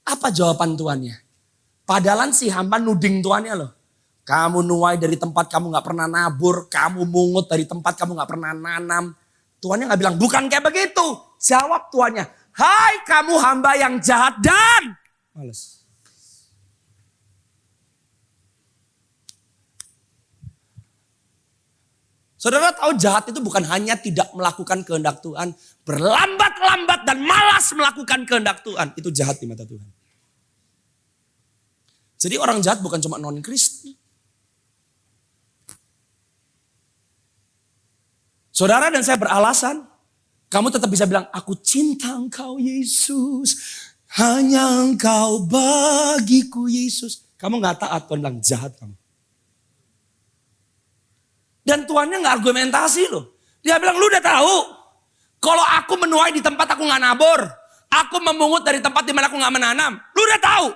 Apa jawaban Tuhannya? Padahal si hamba nuding Tuhannya loh. Kamu nuai dari tempat kamu gak pernah nabur. Kamu mungut dari tempat kamu gak pernah nanam. Tuhannya gak bilang, bukan kayak begitu. Jawab Tuhannya, hai kamu hamba yang jahat dan males. Saudara tahu jahat itu bukan hanya tidak melakukan kehendak Tuhan. Berlambat-lambat dan malas melakukan kehendak Tuhan. Itu jahat di mata Tuhan. Jadi orang jahat bukan cuma non-Kristen. Saudara dan saya beralasan. Kamu tetap bisa bilang, aku cinta engkau Yesus. Hanya engkau bagiku Yesus. Kamu gak taat, Tuhan bilang jahat kamu. Dan Tuhannya gak argumentasi loh. Dia bilang, lu udah tahu. Kalau aku menuai di tempat aku gak nabur. Aku memungut dari tempat di mana aku gak menanam. Lu udah tahu.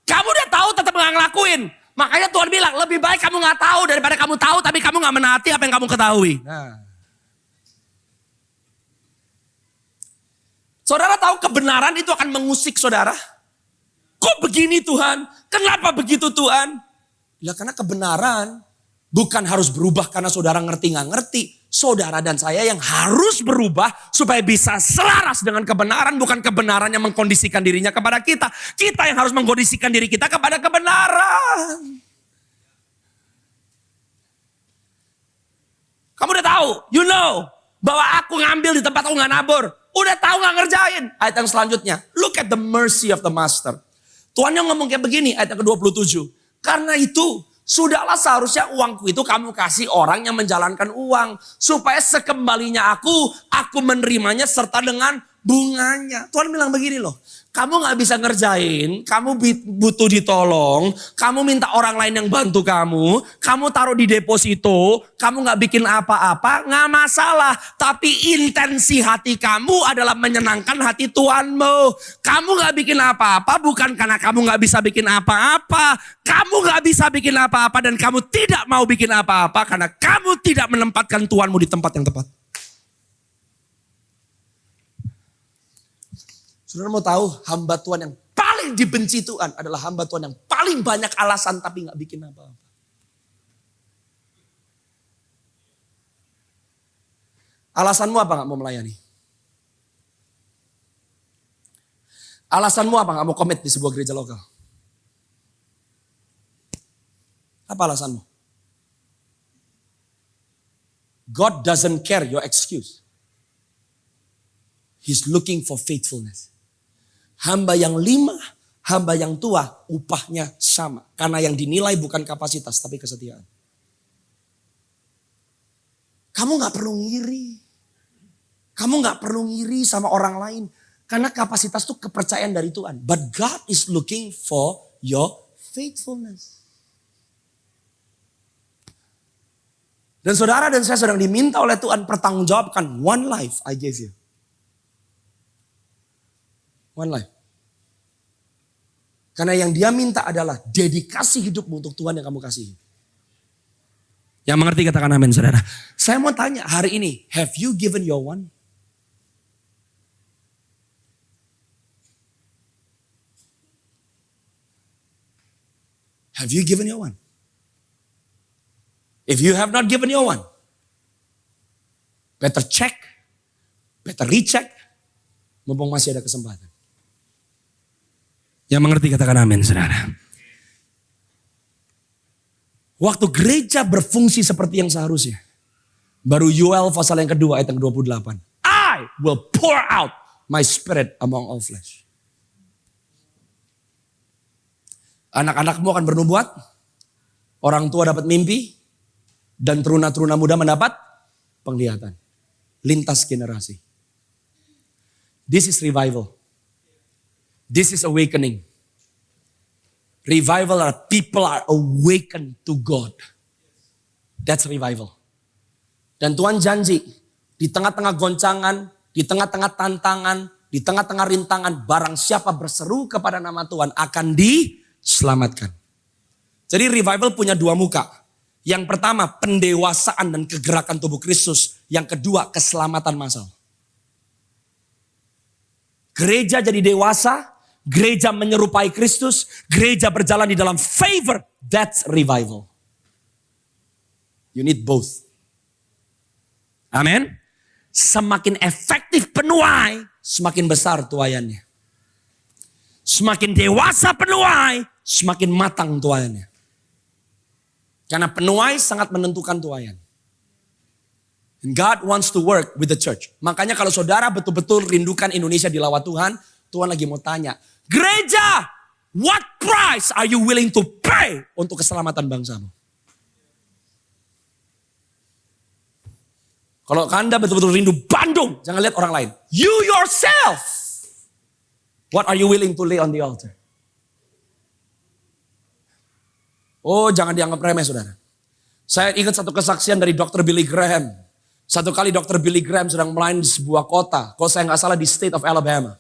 Kamu udah tahu tetap gak ngelakuin. Makanya Tuhan bilang, lebih baik kamu gak tahu daripada kamu tahu tapi kamu gak menaati apa yang kamu ketahui. Nah. Saudara tahu kebenaran itu akan mengusik saudara? Kok begini Tuhan? Kenapa begitu Tuhan? Ya karena kebenaran bukan harus berubah karena saudara ngerti gak ngerti. Saudara dan saya yang harus berubah supaya bisa selaras dengan kebenaran. Bukan kebenaran yang mengkondisikan dirinya kepada kita. Kita yang harus mengkondisikan diri kita kepada kebenaran. Kamu udah tahu, you know, bahwa aku ngambil di tempat aku gak nabur. Udah tahu gak ngerjain. Ayat yang selanjutnya, look at the mercy of the master. Tuhan yang ngomong kayak begini, ayat yang ke-27. Karena itu, sudahlah seharusnya uangku itu kamu kasih orang yang menjalankan uang. Supaya sekembalinya aku menerimanya serta dengan bunganya. Tuhan bilang begini loh. Kamu gak bisa ngerjain, kamu butuh ditolong, kamu minta orang lain yang bantu kamu taruh di deposito, kamu gak bikin apa-apa, gak masalah. Tapi intensi hati kamu adalah menyenangkan hati Tuhanmu. Kamu gak bikin apa-apa bukan karena kamu gak bisa bikin apa-apa. Kamu gak bisa bikin apa-apa dan kamu tidak mau bikin apa-apa karena kamu tidak menempatkan Tuhanmu di tempat yang tepat. Saudara mau tahu hamba Tuhan yang paling paling dibenci Tuhan adalah hamba Tuhan yang paling banyak alasan tapi gak bikin apa-apa. Alasanmu apa gak mau melayani? Alasanmu apa gak mau komit di sebuah gereja lokal? Apa alasanmu? God doesn't care your excuse. He's looking for faithfulness. Hamba yang 5, hamba yang tua, upahnya sama. Karena yang dinilai bukan kapasitas, tapi kesetiaan. Kamu gak perlu ngiri. Kamu gak perlu ngiri sama orang lain. Karena kapasitas itu kepercayaan dari Tuhan. But God is looking for your faithfulness. Dan saudara dan saya sedang diminta oleh Tuhan pertanggungjawabkan. One life I gave you. One life. Karena yang dia minta adalah dedikasi hidupmu untuk Tuhan yang kamu kasihi. Yang mengerti katakan amin saudara. Saya mau tanya hari ini, have you given your one? Have you given your one? If you have not given your one, better check, better recheck, mumpung masih ada kesempatan. Yang mengerti katakan amin saudara. Waktu gereja berfungsi seperti yang seharusnya. Baru Yoel pasal yang kedua ayat yang 28. I will pour out my spirit among all flesh. Anak-anakmu akan bernubuat. Orang tua dapat mimpi. Dan teruna-teruna muda mendapat penglihatan. Lintas generasi. This is revival. This is awakening. Revival are people are awakened to God. That's revival. Dan Tuhan janji, di tengah-tengah goncangan, di tengah-tengah tantangan, di tengah-tengah rintangan, barang siapa berseru kepada nama Tuhan akan diselamatkan. Jadi revival punya dua muka. Yang pertama pendewasaan dan kegerakan tubuh Kristus. Yang kedua keselamatan massal. Gereja jadi dewasa, gereja menyerupai Kristus, gereja berjalan di dalam favor. That's revival. You need both. Amin. Semakin efektif penuai, semakin besar tuaiannya. Semakin dewasa penuai, semakin matang tuaiannya. Karena penuai sangat menentukan tuaian. And God wants to work with the church. Makanya kalau saudara betul-betul rindukan Indonesia dilawat Tuhan, Tuhan lagi mau tanya, gereja, what price are you willing to pay untuk keselamatan bangsamu? Kalau Anda betul-betul rindu Bandung, jangan lihat orang lain. You yourself, what are you willing to lay on the altar? Oh, jangan dianggap remeh saudara. Saya ingat satu kesaksian dari Dr. Billy Graham. Satu kali Dr. Billy Graham sedang melayani di sebuah kota. Kalau saya nggak salah di state of Alabama.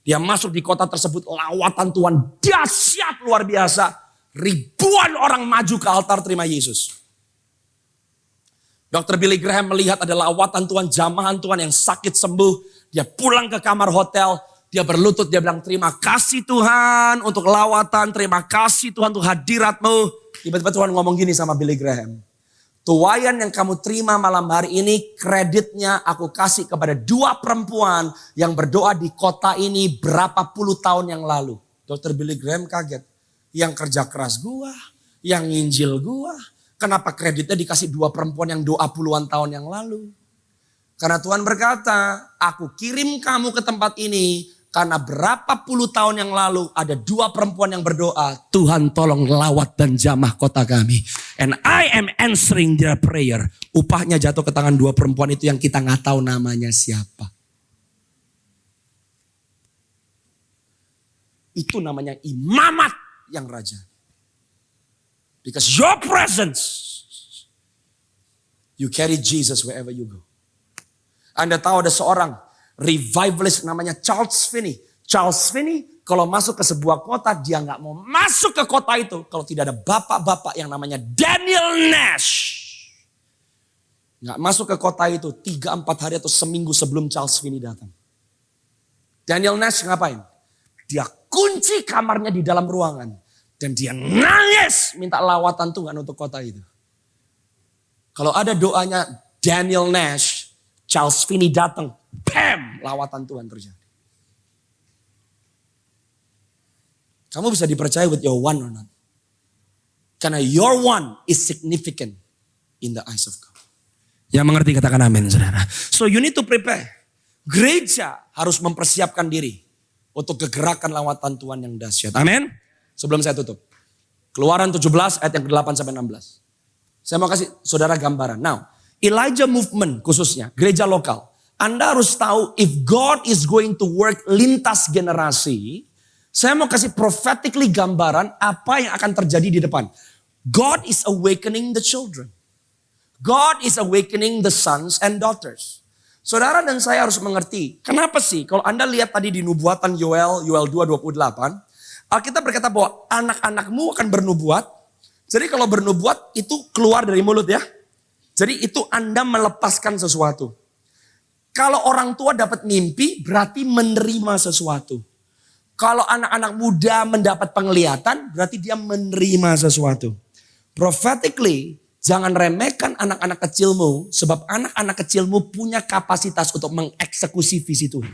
Dia masuk di kota tersebut, lawatan Tuhan dahsyat luar biasa. Ribuan orang maju ke altar terima Yesus. Dr. Billy Graham melihat ada lawatan Tuhan, jamahan Tuhan yang sakit sembuh. Dia pulang ke kamar hotel. Dia berlutut, dia bilang terima kasih Tuhan untuk lawatan, terima kasih Tuhan untuk hadirat-Mu. Tiba-tiba Tuhan ngomong gini sama Billy Graham. Tuaian yang kamu terima malam hari ini, kreditnya aku kasih kepada 2 perempuan yang berdoa di kota ini berapa puluh tahun yang lalu. Dr. Billy Graham kaget. Yang kerja keras gua, yang nginjil gua. Kenapa kreditnya dikasih 2 perempuan yang doa puluhan tahun yang lalu? Karena Tuhan berkata, aku kirim kamu ke tempat ini. Karena berapa puluh tahun yang lalu ada 2 perempuan yang berdoa. Tuhan tolong lawat dan jamah kota kami. And I am answering their prayer. Upahnya jatuh ke tangan 2 perempuan itu yang kita gak tahu namanya siapa. Itu namanya imamat yang raja. Because your presence, you carry Jesus wherever you go. Anda tahu ada seorang revivalist namanya Charles Finney. Charles Finney kalau masuk ke sebuah kota, dia gak mau masuk ke kota itu kalau tidak ada bapak-bapak yang namanya Daniel Nash. Gak masuk ke kota itu 3-4 hari atau seminggu sebelum Charles Finney datang. Daniel Nash ngapain? Dia kunci kamarnya di dalam ruangan. Dan dia nangis minta lawatan Tuhan untuk kota itu. Kalau ada doanya Daniel Nash, Charles Finney datang, bam, lawatan Tuhan terjadi. Kamu bisa dipercaya with your one or not. Karena your one is significant in the eyes of God. Yang mengerti katakan amin, saudara. So you need to prepare. Gereja harus mempersiapkan diri untuk kegerakan lawatan Tuhan yang dahsyat. Amin. Sebelum saya tutup. Keluaran 17 ayat yang ke-8 sampai 16. Saya mau kasih saudara gambaran. Now, Elijah movement khususnya, gereja lokal. Anda harus tahu if God is going to work lintas generasi, saya mau kasih prophetically gambaran apa yang akan terjadi di depan. God is awakening the children. God is awakening the sons and daughters. Saudara dan saya harus mengerti, kenapa sih kalau Anda lihat tadi di nubuatan Yoel 2:28, Alkitab berkata bahwa anak-anakmu akan bernubuat. Jadi kalau bernubuat itu keluar dari mulut ya. Jadi itu Anda melepaskan sesuatu. Kalau orang tua dapat mimpi berarti menerima sesuatu. Kalau anak-anak muda mendapat penglihatan berarti dia menerima sesuatu. Prophetically, jangan remehkan anak-anak kecilmu sebab anak-anak kecilmu punya kapasitas untuk mengeksekusi visi Tuhan.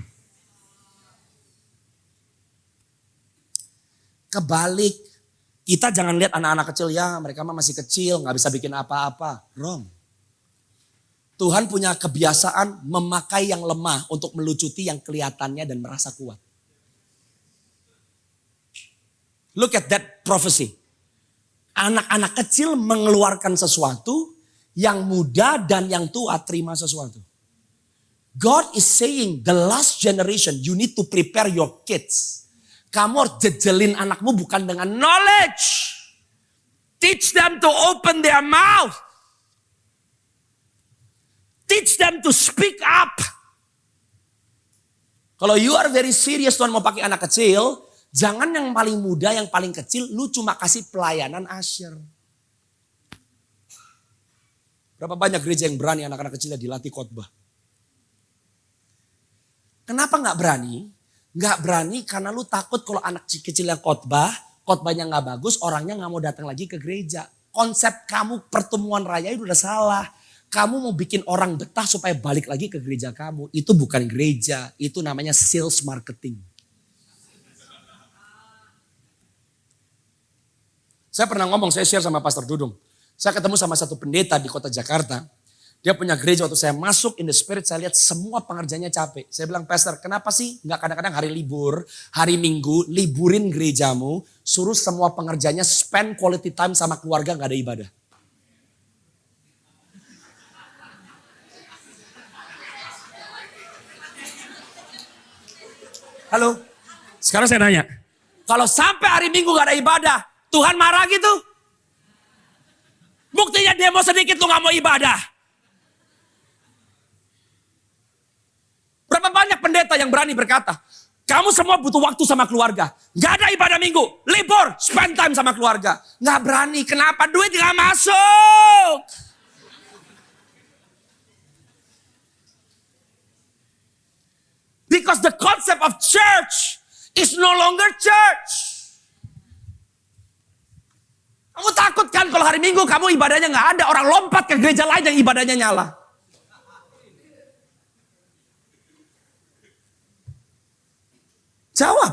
Kebalik, kita jangan lihat anak-anak kecil ya mereka mah masih kecil gak bisa bikin apa-apa. Wrong. Tuhan punya kebiasaan memakai yang lemah untuk melucuti yang kelihatannya dan merasa kuat. Look at that prophecy. Anak-anak kecil mengeluarkan sesuatu, yang muda dan yang tua terima sesuatu. God is saying the last generation you need to prepare your kids. Kamu harus jejelin anakmu bukan dengan knowledge. Teach them to open their mouth. Teach them to speak up. Kalau you are very serious Tuhan mau pakai anak kecil, jangan yang paling muda, yang paling kecil, lu cuma kasih pelayanan asyir. Berapa banyak gereja yang berani anak-anak kecilnya dilatih khotbah? Kenapa gak berani? Gak berani karena lu takut kalau anak kecilnya khotbahnya gak bagus, orangnya gak mau datang lagi ke gereja. Konsep kamu pertemuan raya itu udah salah. Kamu mau bikin orang betah supaya balik lagi ke gereja kamu. Itu bukan gereja, itu namanya sales marketing. Saya pernah ngomong, saya share sama Pastor Dudung. Saya ketemu sama satu pendeta di kota Jakarta. Dia punya gereja, waktu saya masuk in the spirit, saya lihat semua pengerjanya capek. Saya bilang, Pastor, kenapa sih nggak kadang-kadang hari libur, hari Minggu, liburin gerejamu, suruh semua pengerjanya spend quality time sama keluarga, nggak ada ibadah. Halo, sekarang saya nanya, kalau sampai hari Minggu nggak ada ibadah, Tuhan marah gitu? Buktinya demo sedikit lu nggak mau ibadah. Berapa banyak pendeta yang berani berkata, kamu semua butuh waktu sama keluarga. Gak ada ibadah minggu, libur, spend time sama keluarga. Gak berani, kenapa? Duit gak masuk. Because the concept of church is no longer church. Kamu takut kan kalau hari Minggu kamu ibadahnya gak ada, orang lompat ke gereja lain yang ibadahnya nyala. Jawab.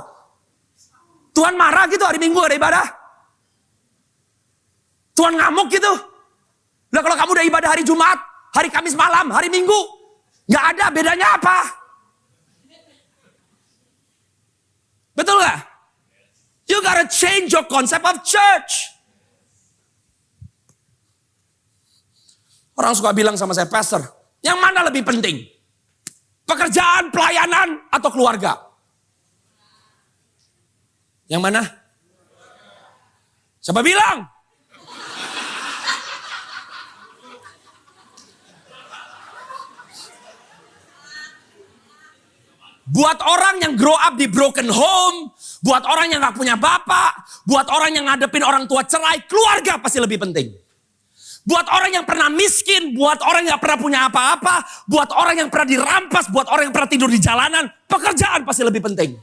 Tuhan marah gitu hari Minggu ada ibadah? Tuhan ngamuk gitu? Lah kalau kamu udah ibadah hari Jumat, hari Kamis malam, hari Minggu, nggak ada, bedanya apa? Betul nggak? You gotta change your concept of church. Orang suka bilang sama saya, Pastor, yang mana lebih penting? Pekerjaan, pelayanan, atau keluarga? Yang mana? Siapa bilang? Buat orang yang grow up di broken home, buat orang yang gak punya bapak, buat orang yang ngadepin orang tua cerai, keluarga pasti lebih penting. Buat orang yang pernah miskin, buat orang yang gak pernah punya apa-apa, buat orang yang pernah dirampas, buat orang yang pernah tidur di jalanan, pekerjaan pasti lebih penting.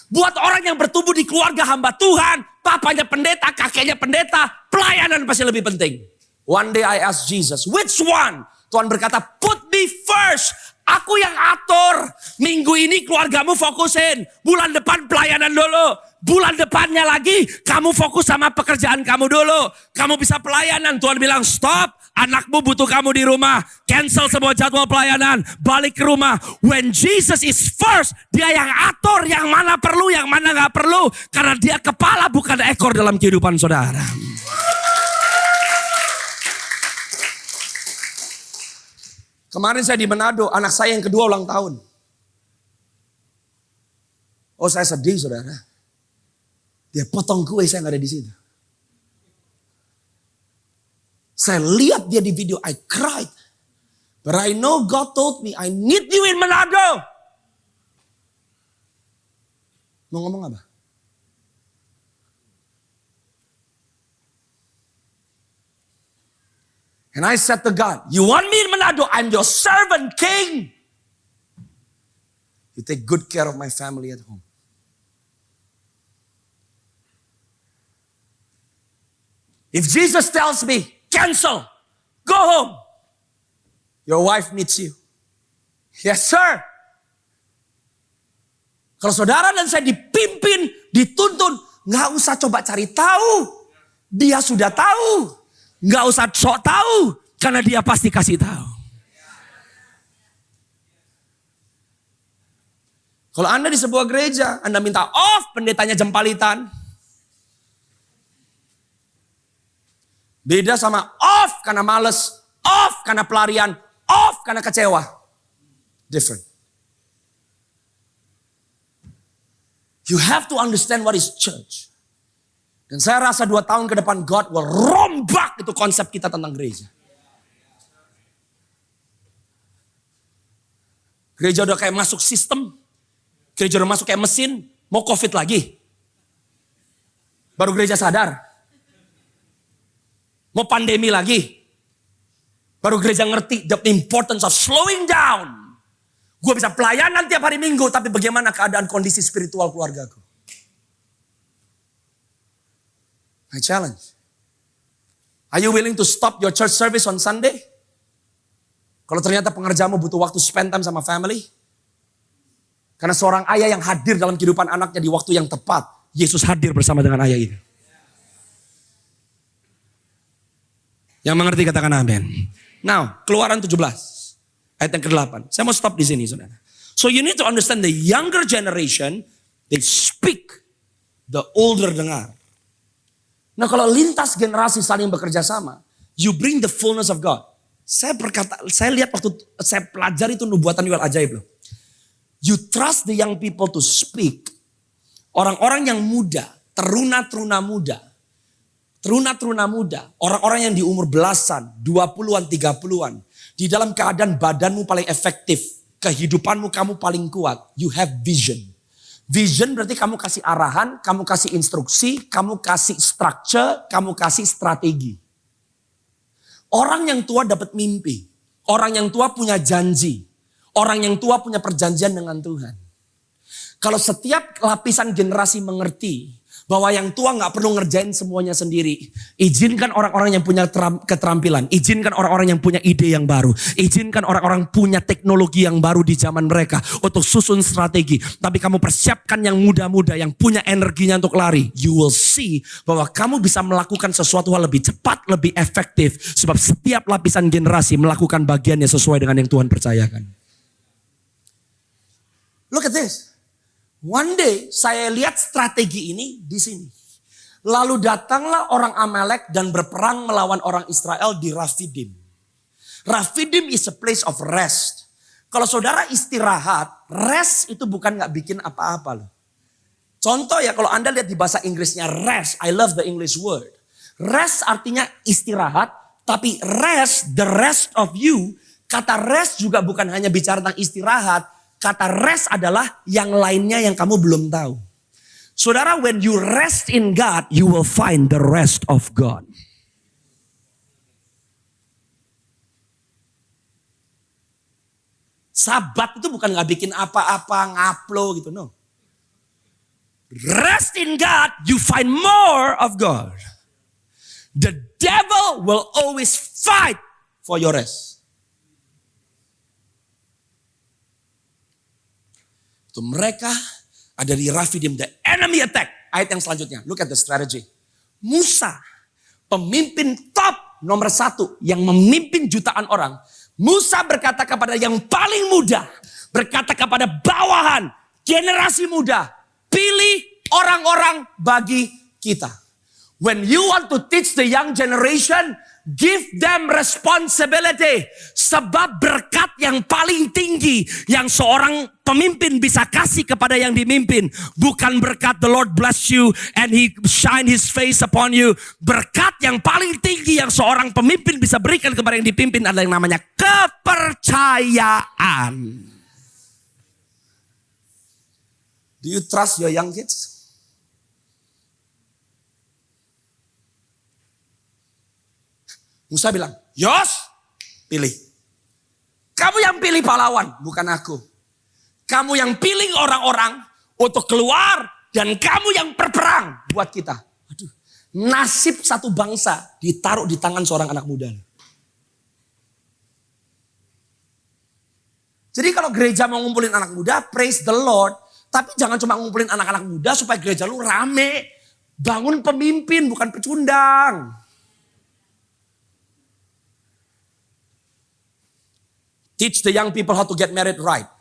Buat orang yang bertumbuh di keluarga hamba Tuhan, papanya pendeta, kakeknya pendeta, pelayanan pasti lebih penting. One day I asked Jesus, which one? Tuhan berkata, put me first. Aku yang atur. Minggu ini keluargamu fokusin. Bulan depan pelayanan dulu. Bulan depannya lagi kamu fokus sama pekerjaan kamu dulu. Kamu bisa pelayanan. Tuhan bilang stop. Anakmu butuh kamu di rumah. Cancel semua jadwal pelayanan. Balik ke rumah. When Jesus is first. Dia yang atur. Yang mana perlu, yang mana gak perlu. Karena dia kepala bukan ekor dalam kehidupan saudara. Kemarin saya di Manado, anak saya yang kedua ulang tahun. Oh saya sedih saudara. Dia potong kue, saya gak ada di situ. Saya lihat dia di video, I cried. But I know God told me, I need you in Manado. Mau ngomong apa? And I said to God, you want me in Manado? I'm your servant king. You take good care of my family at home. If Jesus tells me, cancel, go home. Your wife needs you. Yes, sir. Kalau saudara dan saya dipimpin, dituntun, nggak usah coba cari tahu. Dia sudah tahu. Nggak usah sok tahu, karena dia pasti kasih tahu. Kalau Anda di sebuah gereja, Anda minta off, pendetanya jempalitan. Beda sama off karena males, off karena pelarian, off karena kecewa. Different. You have to understand what is church. Dan saya rasa 2 tahun ke depan God will rombak itu konsep kita tentang gereja. Gereja udah kayak masuk sistem. Gereja udah masuk kayak mesin. Mau COVID lagi. Baru gereja sadar. Mau pandemi lagi. Baru gereja ngerti the importance of slowing down. Gue bisa pelayanan tiap hari Minggu. Tapi bagaimana keadaan kondisi spiritual keluargaku? My challenge. Are you willing to stop your church service on Sunday? Kalau ternyata pengerjamu butuh waktu spend time sama family. Karena seorang ayah yang hadir dalam kehidupan anaknya di waktu yang tepat. Yesus hadir bersama dengan ayah itu. Yang mengerti katakan amin. Now, Keluaran 17. Ayat yang ke-8. Saya mau stop di sini saudara. So you need to understand the younger generation. They speak. The older dengar. Nah kalau lintas generasi saling bekerja sama, you bring the fullness of God. Saya lihat waktu saya pelajari itu nubuatan Yoel ajaib loh. You trust the young people to speak. Orang-orang yang muda, teruna-teruna muda, orang-orang yang di umur belasan, 20-an, 30-an, di dalam keadaan badanmu paling efektif, kehidupanmu kamu paling kuat, you have vision. Vision berarti kamu kasih arahan, kamu kasih instruksi, kamu kasih structure, kamu kasih strategi. Orang yang tua dapat mimpi. Orang yang tua punya janji. Orang yang tua punya perjanjian dengan Tuhan. Kalau setiap lapisan generasi mengerti bahwa yang tua gak perlu ngerjain semuanya sendiri. Izinkan orang-orang yang punya keterampilan. Izinkan orang-orang yang punya ide yang baru. Izinkan orang-orang punya teknologi yang baru di zaman mereka. Untuk susun strategi. Tapi kamu persiapkan yang muda-muda. Yang punya energinya untuk lari. You will see bahwa kamu bisa melakukan sesuatu hal lebih cepat. Lebih efektif. Sebab setiap lapisan generasi melakukan bagiannya sesuai dengan yang Tuhan percayakan. Look at this. One day saya lihat strategi ini di sini. Lalu datanglah orang Amalek dan berperang melawan orang Israel di Rafidim. Rafidim is a place of rest. Kalau saudara istirahat, rest itu bukan gak bikin apa-apa loh. Contoh ya kalau Anda lihat di bahasa Inggrisnya rest. I love the English word. Rest artinya istirahat. Tapi rest, the rest of you. Kata rest juga bukan hanya bicara tentang istirahat. Kata rest adalah yang lainnya yang kamu belum tahu. Saudara, when you rest in God, you will find the rest of God. Sabat itu bukan gak bikin apa-apa, ngaplo gitu, no. rest in God, you find more of God. The devil will always fight for your rest. Itu mereka ada di Rafidim, the enemy attack. Ayat yang selanjutnya, look at the strategy. Musa, pemimpin top nomor 1 yang memimpin jutaan orang. Musa berkata kepada yang paling muda, berkata kepada bawahan, generasi muda, pilih orang-orang bagi kita. When you want to teach the young generation, give them responsibility. Sebab berkat yang paling tinggi yang seorang pemimpin bisa kasih kepada yang dimimpin, bukan berkat the Lord bless you and he shine his face upon you. Berkat yang paling tinggi yang seorang pemimpin bisa berikan kepada yang dipimpin adalah yang namanya kepercayaan. Do you trust your young kids? Musa bilang, Yos, pilih. Kamu yang pilih pahlawan, bukan aku. Kamu yang pilih orang-orang untuk keluar dan kamu yang berperang buat kita. Aduh, nasib satu bangsa ditaruh di tangan seorang anak muda. Jadi kalau gereja mau ngumpulin anak muda, praise the Lord. Tapi jangan cuma ngumpulin anak-anak muda supaya gereja lu rame. Bangun pemimpin, bukan pecundang. Teach the young people how to get married right.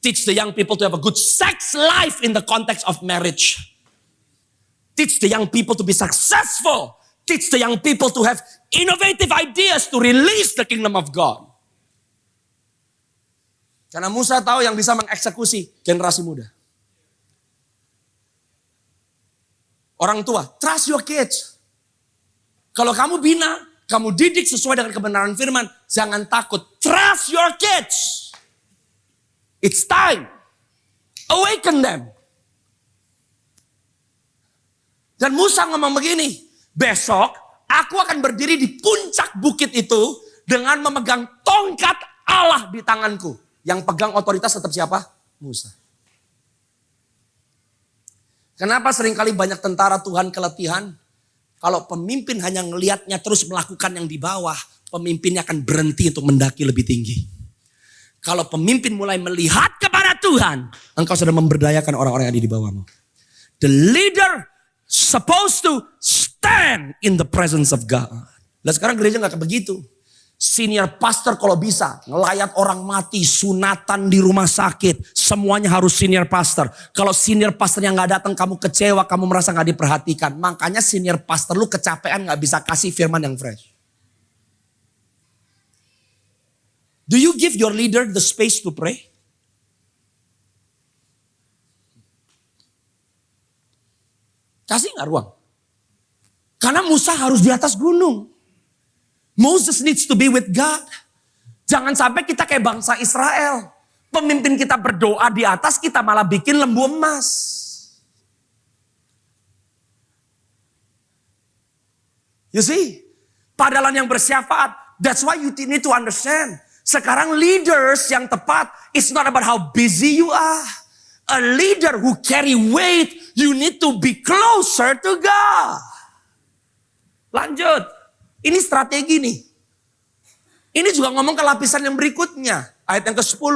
Teach the young people to have a good sex life in the context of marriage. Teach the young people to be successful. Teach the young people to have innovative ideas to release the kingdom of God. Karena Musa tahu yang bisa mengeksekusi generasi muda. Orang tua, trust your kids. Kalau kamu bina, kamu didik sesuai dengan kebenaran firman, jangan takut. Trust your kids. It's time. Awaken them. Dan Musa ngomong begini, besok aku akan berdiri di puncak bukit itu dengan memegang tongkat Allah di tanganku. Yang pegang otoritas tetap siapa? Musa. Kenapa seringkali banyak tentara Tuhan keletihan? Kalau pemimpin hanya ngelihatnya terus melakukan yang di bawah, pemimpinnya akan berhenti untuk mendaki lebih tinggi. Kalau pemimpin mulai melihat kepada Tuhan, engkau sudah memberdayakan orang-orang yang ada di bawahmu. The leader supposed to stand in the presence of God. Nah sekarang gereja gak begitu. Senior pastor kalau bisa ngelayat orang mati, sunatan di rumah sakit, semuanya harus senior pastor. Kalau senior pastor yang gak datang, kamu kecewa, kamu merasa gak diperhatikan. Makanya senior pastor lu kecapean gak bisa kasih firman yang fresh. Do you give your leader the space to pray? Kasih gak ruang? Karena Musa harus di atas gunung. Moses needs to be with God. Jangan sampai kita kayak bangsa Israel. Pemimpin kita berdoa di atas, kita malah bikin lembu emas. You see? Padahal yang bersyafaat. That's why you need to understand. Sekarang leaders yang tepat, it's not about how busy you are. A leader who carry weight, you need to be closer to God. Lanjut. Ini strategi nih. Ini juga ngomong ke lapisan yang berikutnya. Ayat yang ke-10.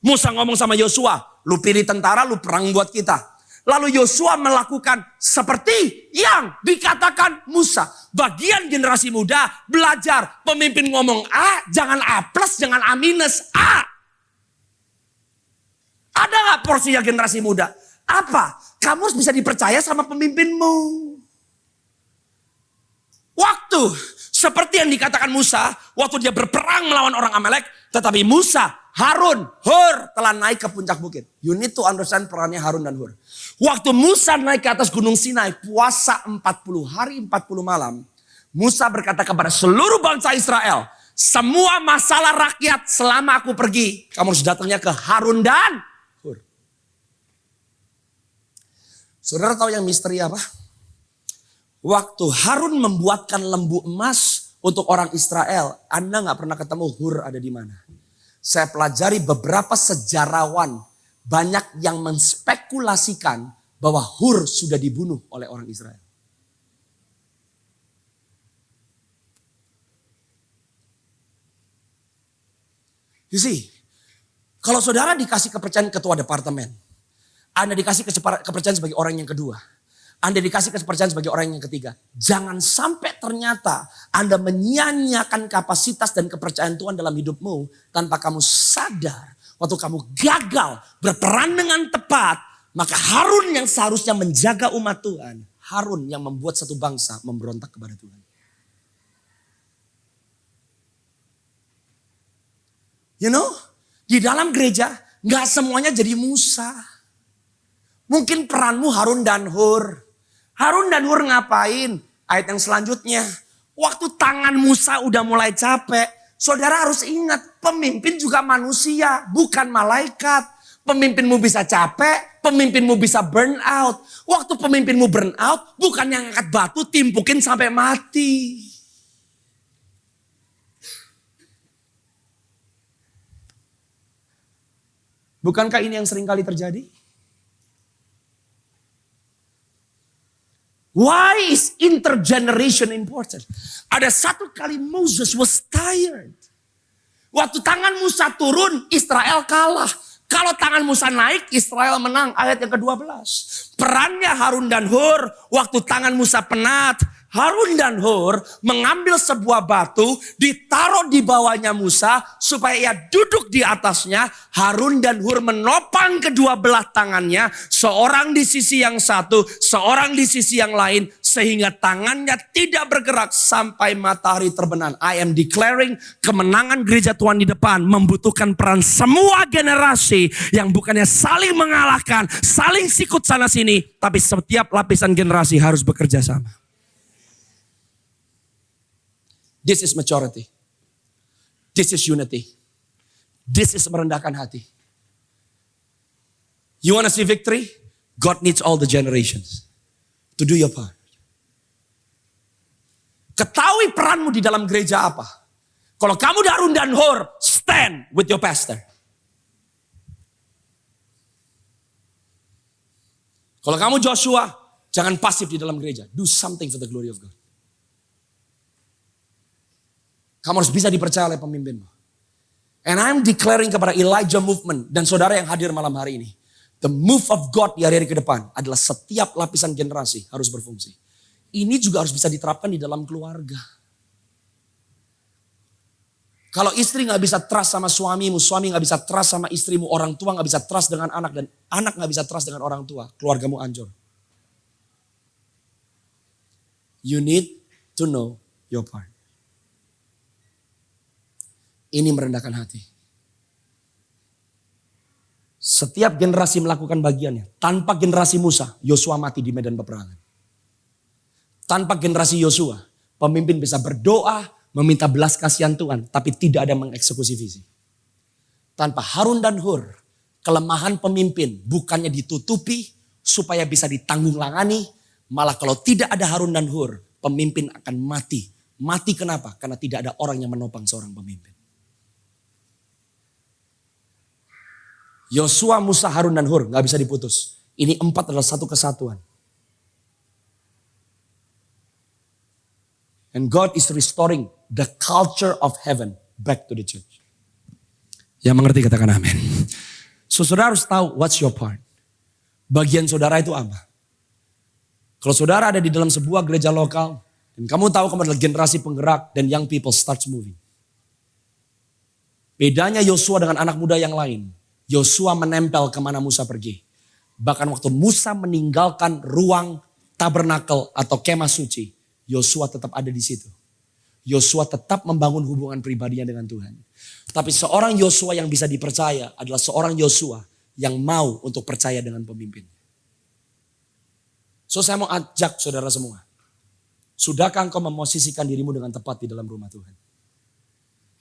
Musa ngomong sama Yosua. Lu pilih tentara, lu perang buat kita. Lalu Yosua melakukan seperti yang dikatakan Musa. Bagian generasi muda belajar. Pemimpin ngomong A, jangan A plus, jangan A minus, A. Ada gak porsinya generasi muda? Apa? Kamu harus bisa dipercaya sama pemimpinmu. Waktu seperti yang dikatakan Musa, waktu dia berperang melawan orang Amalek, tetapi Musa, Harun, Hur telah naik ke puncak bukit. You need to understand perannya Harun dan Hur. Waktu Musa naik ke atas gunung Sinai, puasa 40 hari 40 malam, Musa berkata kepada seluruh bangsa Israel, semua masalah rakyat selama aku pergi, kamu harus datangnya ke Harun dan Hur. Saudara tahu yang misteri apa? Waktu Harun membuatkan lembu emas untuk orang Israel, Anda gak pernah ketemu Hur ada di mana. Saya pelajari beberapa sejarawan, banyak yang menspekulasikan bahwa Hur sudah dibunuh oleh orang Israel. You see, kalau saudara dikasih kepercayaan ketua departemen, Anda dikasih kepercayaan sebagai orang yang kedua, Anda dikasih kepercayaan sebagai orang yang ketiga, jangan sampai ternyata Anda menyia-nyiakan kapasitas dan kepercayaan Tuhan dalam hidupmu tanpa kamu sadar. Waktu kamu gagal berperan dengan tepat, maka Harun yang seharusnya menjaga umat Tuhan, Harun yang membuat satu bangsa memberontak kepada Tuhan. You know, di dalam gereja gak semuanya jadi Musa. Mungkin peranmu Harun dan Hur. Harun dan Hur ngapain? Ayat yang selanjutnya. Waktu tangan Musa udah mulai capek. Saudara harus ingat, pemimpin juga manusia, bukan malaikat. Pemimpinmu bisa capek, pemimpinmu bisa burn out. Waktu pemimpinmu burn out, bukan yang angkat batu timpukin sampai mati. Bukankah ini yang sering kali terjadi? Why is intergeneration important? Ada satu kali Moses was tired. Waktu tangan Musa turun, Israel kalah. Kalau tangan Musa naik, Israel menang. Ayat yang ke-12. Perannya Harun dan Hur, waktu tangan Musa penat, Harun dan Hur mengambil sebuah batu, ditaruh di bawahnya Musa supaya ia duduk di atasnya. Harun dan Hur menopang kedua belah tangannya, seorang di sisi yang satu, seorang di sisi yang lain, sehingga tangannya tidak bergerak sampai matahari terbenam. I am declaring kemenangan gereja Tuhan di depan membutuhkan peran semua generasi yang bukannya saling mengalahkan, saling sikut sana sini, tapi setiap lapisan generasi harus bekerja sama. This is maturity. This is unity. This is merendahkan hati. You want to see victory? God needs all the generations to do your part. Ketahui peranmu di dalam gereja apa. Kalau kamu Harun dan Hur, stand with your pastor. Kalau kamu Joshua, jangan pasif di dalam gereja. Do something for the glory of God. Kamu harus bisa dipercaya oleh pemimpinmu. And I'm declaring kepada Elijah movement dan saudara yang hadir malam hari ini. The move of God di hari-hari ke depan adalah setiap lapisan generasi harus berfungsi. Ini juga harus bisa diterapkan di dalam keluarga. Kalau istri gak bisa trust sama suamimu, suami gak bisa trust sama istrimu, orang tua gak bisa trust dengan anak, dan anak gak bisa trust dengan orang tua, keluargamu hancur. You need to know your part. Ini merendahkan hati. Setiap generasi melakukan bagiannya. Tanpa generasi Musa, Yosua mati di medan peperangan. Tanpa generasi Yosua, pemimpin bisa berdoa, meminta belas kasihan Tuhan, tapi tidak ada mengeksekusi visi. Tanpa Harun dan Hur, kelemahan pemimpin bukannya ditutupi supaya bisa ditanggunglangi, malah kalau tidak ada Harun dan Hur, pemimpin akan mati. Mati kenapa? Karena tidak ada orang yang menopang seorang pemimpin. Yosua, Musa, Harun, dan Hur gak bisa diputus. Ini 4 adalah satu kesatuan. And God is restoring the culture of heaven back to the church. Yang mengerti katakan amin. So saudara harus tahu what's your part. Bagian saudara itu apa? Kalau saudara ada di dalam sebuah gereja lokal, dan kamu tahu kamu adalah generasi penggerak, dan young people starts moving. Bedanya Yosua dengan anak muda yang lain. Yosua menempel kemana Musa pergi. Bahkan waktu Musa meninggalkan ruang tabernakel atau kemah suci, Yosua tetap ada di situ. Yosua tetap membangun hubungan pribadinya dengan Tuhan. Tapi seorang Yosua yang bisa dipercaya adalah seorang Yosua yang mau untuk percaya dengan pemimpin. So saya mau ajak saudara semua. Sudahkah engkau memosisikan dirimu dengan tepat di dalam rumah Tuhan?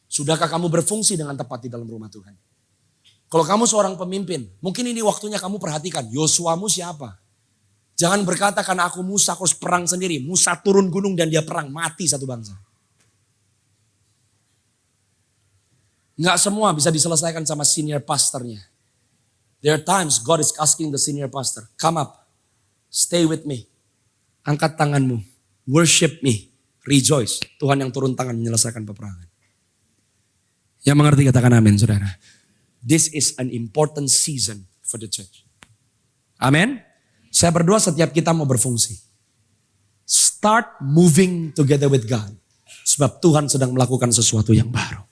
Sudahkah kamu berfungsi dengan tepat di dalam rumah Tuhan? Kalau kamu seorang pemimpin, mungkin ini waktunya kamu perhatikan, Yosuamu siapa? Jangan berkata karena aku Musa, aku harus perang sendiri. Musa turun gunung dan dia perang, mati satu bangsa. Enggak semua bisa diselesaikan sama senior pastornya. There are times God is asking the senior pastor, come up, Stay with me. Angkat tanganmu. Worship me. Rejoice. Tuhan yang turun tangan menyelesaikan peperangan. Yang mengerti katakan amin, saudara. This is an important season for the church. Amin. Saya berdoa setiap kita mau berfungsi. Start moving together with God. Sebab Tuhan sedang melakukan sesuatu yang baru.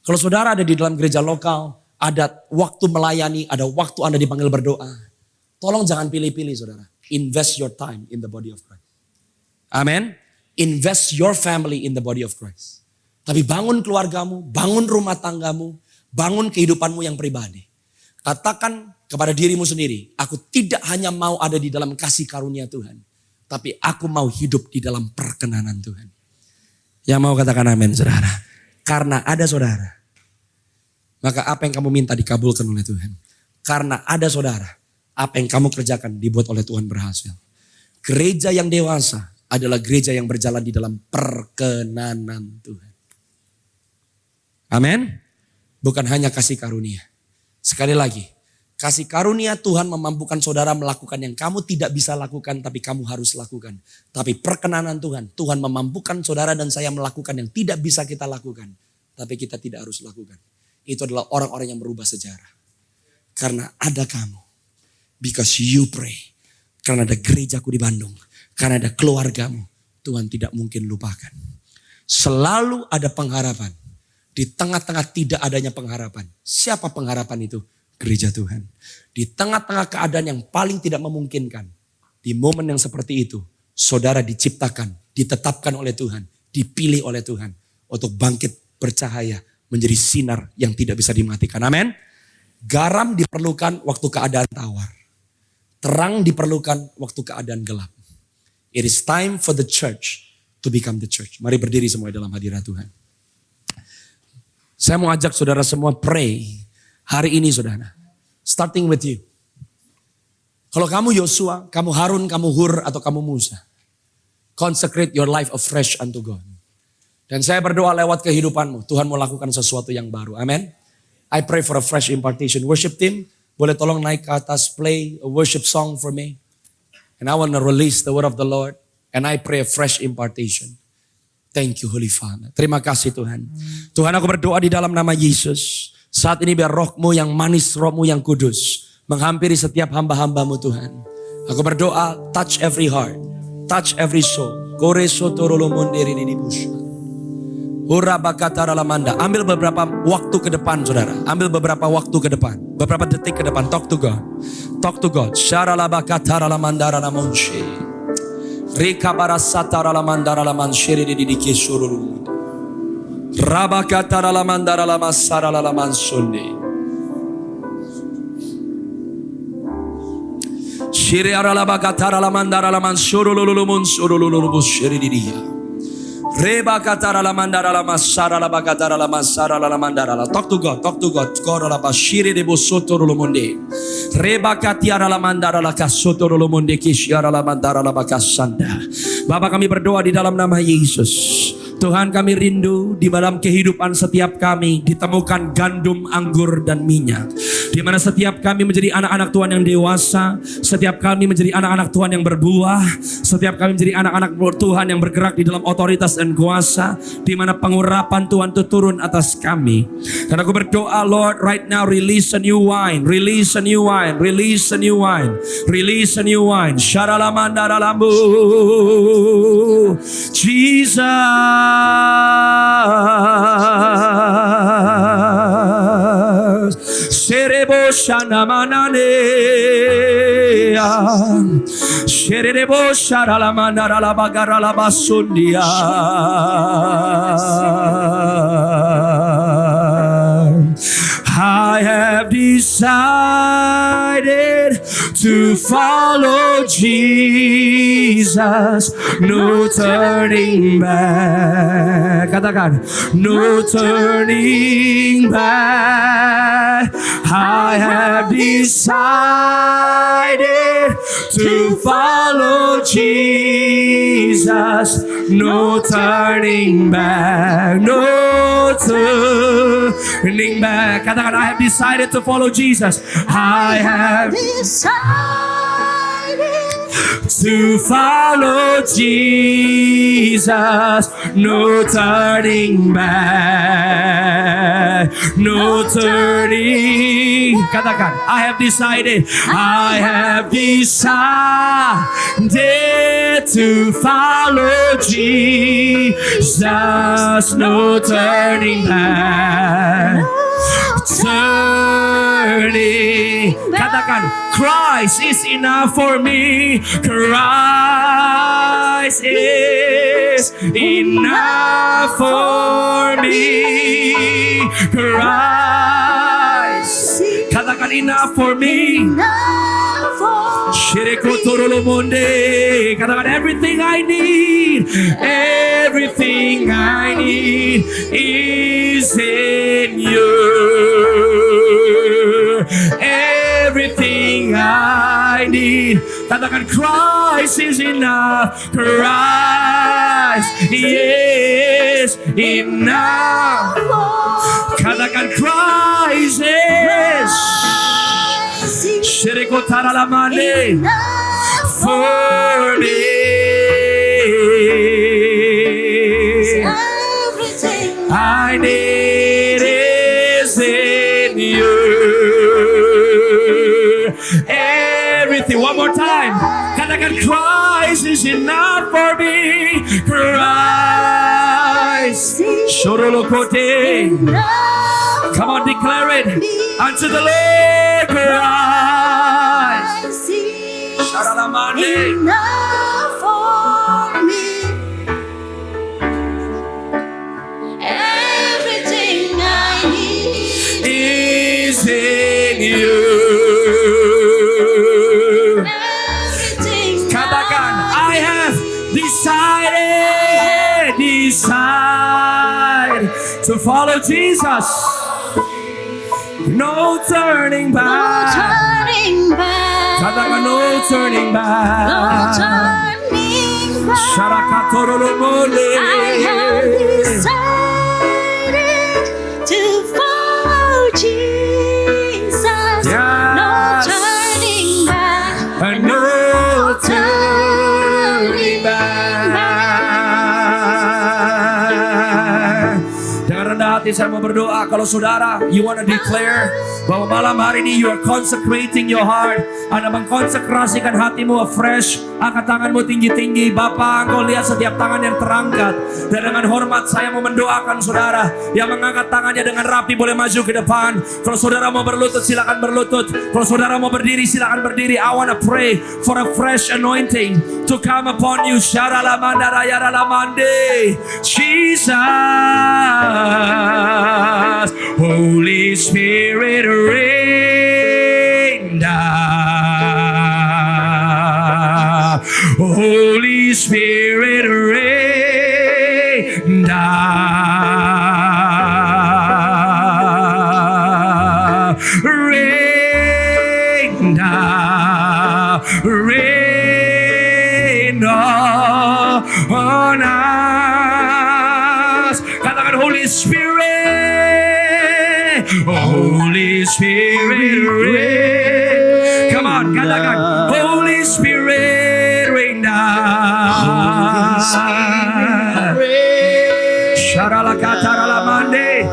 Kalau saudara ada di dalam gereja lokal, ada waktu melayani, ada waktu Anda dipanggil berdoa. Tolong jangan pilih-pilih, saudara. Invest your time in the body of Christ. Amen. Invest your family in the body of Christ. Tapi bangun keluargamu, bangun rumah tanggamu, bangun kehidupanmu yang pribadi. Katakan kepada dirimu sendiri, aku tidak hanya mau ada di dalam kasih karunia Tuhan, tapi aku mau hidup di dalam perkenanan Tuhan. Yang mau katakan amin, saudara. Karena ada saudara, maka apa yang kamu minta dikabulkan oleh Tuhan. Karena ada saudara, apa yang kamu kerjakan dibuat oleh Tuhan berhasil. Gereja yang dewasa adalah gereja yang berjalan di dalam perkenanan Tuhan. Amin. Bukan hanya kasih karunia. Sekali lagi, kasih karunia Tuhan memampukan saudara melakukan yang kamu tidak bisa lakukan tapi kamu harus lakukan. Tapi perkenanan Tuhan, Tuhan memampukan saudara dan saya melakukan yang tidak bisa kita lakukan. Tapi kita tidak harus lakukan. Itu adalah orang-orang yang merubah sejarah. Karena ada kamu. Because you pray. Karena ada gerejaku di Bandung. Karena ada keluargamu. Tuhan tidak mungkin lupakan. Selalu ada pengharapan. Di tengah-tengah tidak adanya pengharapan. Siapa pengharapan itu? Gereja Tuhan. Di tengah-tengah keadaan yang paling tidak memungkinkan. Di momen yang seperti itu. Saudara diciptakan, ditetapkan oleh Tuhan. Dipilih oleh Tuhan. Untuk bangkit bercahaya. Menjadi sinar yang tidak bisa dimatikan. Amin. Garam diperlukan waktu keadaan tawar. Terang diperlukan waktu keadaan gelap. It is time for the church to become the church. Mari berdiri semua dalam hadirat Tuhan. Saya mau ajak saudara semua pray hari ini, saudara. Starting with you. Kalau kamu Yosua, kamu Harun, kamu Hur, atau kamu Musa. Consecrate your life afresh unto God. Dan saya berdoa lewat kehidupanmu. Tuhan mau lakukan sesuatu yang baru. Amin. I pray for a fresh impartation. Worship team, boleh tolong naik ke atas, play a worship song for me. And I want to release the word of the Lord. And I pray a fresh impartation. Thank you Holy Father. Terima kasih Tuhan. Tuhan, aku berdoa di dalam nama Yesus. Saat ini biar rohmu yang manis, rohmu yang kudus menghampiri setiap hamba-hambamu Tuhan. Aku berdoa, touch every heart. Touch every soul. Kore sotorolo monderi di busha. Hura bakatara lamanda. Ambil beberapa waktu ke depan, saudara. Ambil beberapa waktu ke depan. Beberapa detik ke depan. Talk to God. Talk to God. Syara la bakatara lamandara lamonche. Rika barasatara lamandara lamanshiri di dikishurulu. Rabakatara lamandara lamasara lamansuni. Shiri ara labakatara lamandara lamanshurulu munsurulu bushiri di dia. Reba katara la mandara la masara la bakatara la masara la mandara la. Talk to God, talk to God. Koro la bashiri de bosoto lo monde. Reba katiara la mandara la kasoto lo monde kishiara la mandara la bakasanda. Bapak, kami berdoa di dalam nama Yesus. Tuhan, kami rindu di dalam kehidupan setiap kami ditemukan gandum, anggur, dan minyak. Di mana setiap kami menjadi anak-anak Tuhan yang dewasa, setiap kami menjadi anak-anak Tuhan yang berbuah, setiap kami menjadi anak-anak Tuhan yang bergerak di dalam otoritas dan kuasa, di mana pengurapan Tuhan itu turun atas kami. Dan aku berdoa, Lord, right now release a new wine, release a new wine, release a new wine, release a new wine. Sharalamandarambu, Jesus. Serebo shanamanane, serebo sharalamandara la bagara la basundia. I have decided to follow Jesus, no turning back. Katakan, no turning back. I have decided to follow Jesus, no turning back, no turning back. Katakan, I have decided to follow Jesus. I have decided to follow Jesus, no turning back, no turning. Katakan, I have decided to follow Jesus, no turning back. Turning. Katakan, Christ is enough for me. Christ is enough for me. Christ. Katakan, enough for me. Katakan, everything I need is in you. Everything I need. Katakan, Christ is enough. Christ is enough. Katakan, Christ is for me. I need is in you. Everything. One more time. Katakan, Christ is enough for me. Christ. Come on, declare it unto the Lord. Christ. Enough for me. Everything I need is in you. Everything Katakan, I have decided to follow Jesus. No turning no back. turning back. Katakan, no turning back. No turning back. Sharakatololomole. I have decided to follow Jesus. Yes. No turning back. No turning back. Dengan rendah hati saya mau berdoa. Kalau saudara, you want to declare bahwa malam hari ini you are consecrating your heart. Anda mengkonsekrasikan hatimu afresh. Angkat tanganmu tinggi-tinggi. Bapa, Engkau lihat setiap tangan yang terangkat. Dan dengan hormat saya mau mendoakan saudara yang mengangkat tangannya dengan rapi boleh maju ke depan. Kalau saudara mau berlutut silakan berlutut. Kalau saudara mau berdiri silakan berdiri. I want to pray for a fresh anointing to come upon you. Jesus, Holy Spirit, rain down. Holy Spirit, rain down. Rain down. Rain on us. Katakan, Holy Spirit. Holy Spirit, rain. Come on, katakan, Holy Spirit, rain down. Sharala katarala mande,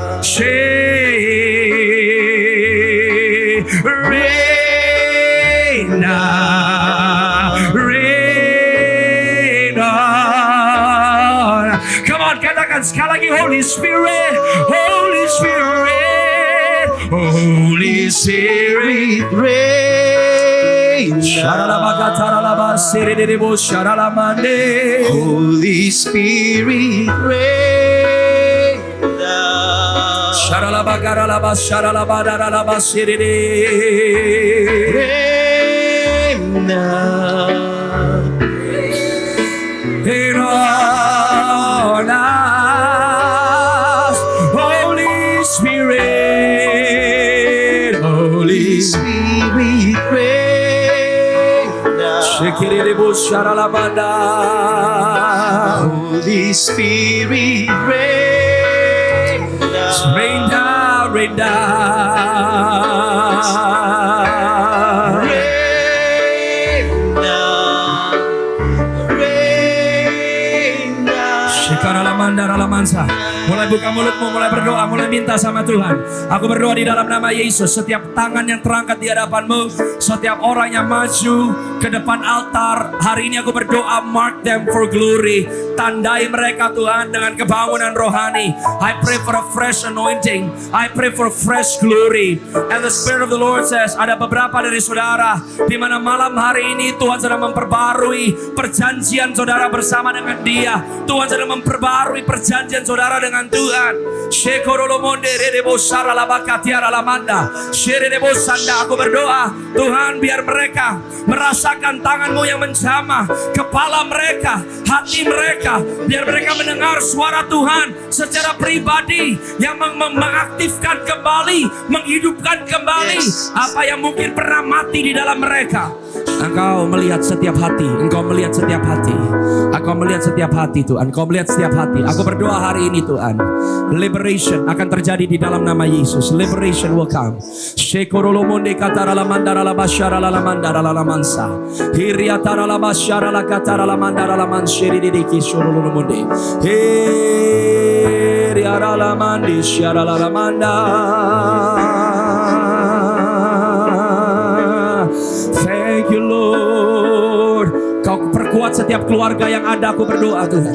rain down, rain on. Come on, katakan sekali lagi, Holy Spirit, Holy Spirit, Holy Spirit, rain. Holy Spirit, rain down. Rain down. Rain on us, Holy Spirit, Holy Spirit, rain down. Holy Spirit, rain down. Rain down, rain down. Rain down. Lamansa. Mulai buka mulutmu, mulai berdoa, mulai minta sama Tuhan. Aku berdoa di dalam nama Yesus. Setiap tangan yang terangkat di hadapanmu, setiap orang yang maju ke depan altar, hari ini aku berdoa, mark them for glory. Tandai mereka Tuhan dengan kebangunan rohani. I pray for a fresh anointing. I pray for fresh glory. And the Spirit of the Lord says, ada beberapa dari saudara di mana malam hari ini Tuhan sedang memperbarui perjanjian saudara bersama dengan Dia. Tuhan sedang memperbarui perjanjian saudara dengan Tuhan. Aku berdoa, Tuhan biar mereka merasakan tangan-Mu yang menjamah kepala mereka, hati mereka, biar mereka mendengar suara Tuhan secara pribadi yang mengaktifkan kembali, menghidupkan kembali apa yang mungkin pernah mati di dalam mereka. Engkau melihat setiap hati, Engkau melihat setiap hati, Engkau melihat setiap hati Tuhan, Engkau melihat setiap hati. Aku berdoa hari ini Tuhan, liberation akan terjadi di dalam nama Yesus. Liberation will come. Shekorolomonde katara lamandara labashara lamandara lamansa. Hiriatara labashara la katara lamandara lamanshiri diki shorolomonde. Hiriara lamandi shara lamanda. Thank you Lord. Kau perkuat setiap keluarga yang ada, aku berdoa Tuhan.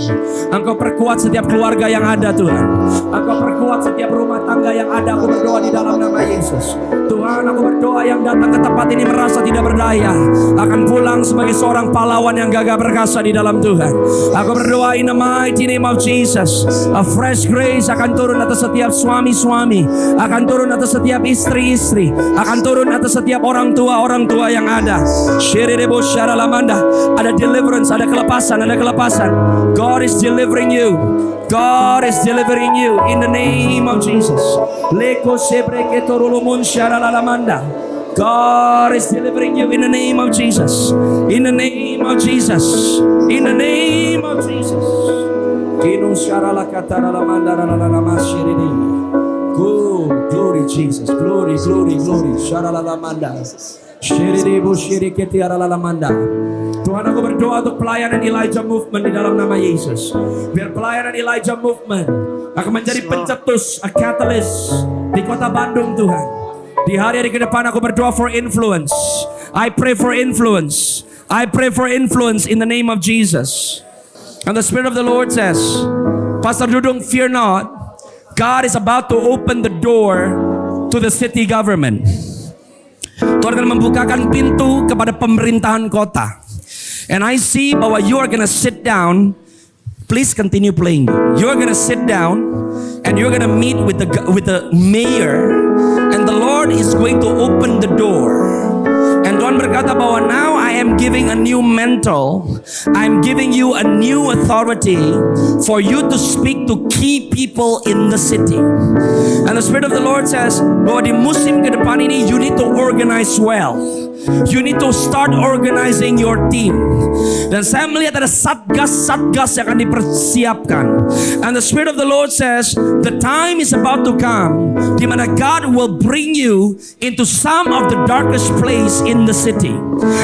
Engkau perkuat setiap keluarga yang ada Tuhan. Engkau perkuat setiap rumah tangga yang ada, aku berdoa di dalam nama Yesus. Tuhan, aku berdoa yang datang ke tempat ini merasa tidak berdaya akan pulang sebagai seorang pahlawan yang gagah perkasa di dalam Tuhan. Aku berdoa in the mighty name of Jesus. A fresh grace akan turun atas setiap suami-suami, akan turun atas setiap istri-istri, akan turun atas setiap orang tua yang ada. Shirebo syaralamanda. Ada deliverance, ada kelepasan, ada kelepasan. God is delivering you. God is delivering you in the name of Jesus. Leko sebreketorulumun syaralalamanda. God is delivering you in the name of Jesus. In the name of Jesus. In the name of Jesus. Kino syaralakataralamanda ralalamashiridi. Glory Jesus. Glory, glory, glory. Syaralalamanda. Shiridibu shiriketi aralalamanda. Tuhan, aku berdoa untuk pelayanan Elijah Movement di dalam nama Yesus. Biar pelayanan Elijah Movement akan menjadi pencetus, a catalyst di kota Bandung Tuhan. Di hari-hari ke depan aku berdoa for influence. I pray for influence. I pray for influence in the name of Jesus. And the Spirit of the Lord says, Pastor Dudung, fear not. God is about to open the door to the city government. Tuhan akan membukakan pintu kepada pemerintahan kota. And I see bahwa you are gonna sit down. Please continue playing. You're gonna sit down and you're gonna meet with the mayor, and the Lord is going to open the door. And Tuhan berkata bahwa now I am giving a new mantle. I'm giving you a new authority for you to speak to key people in the city. And the Spirit of the Lord says bahwa di musim ke depan ini you need to organize well. You need to start organizing your team. Dan saya melihat ada satgas-satgas yang akan dipersiapkan. And the Spirit of the Lord says, the time is about to come di mana God will bring you into some of the darkest place in the city.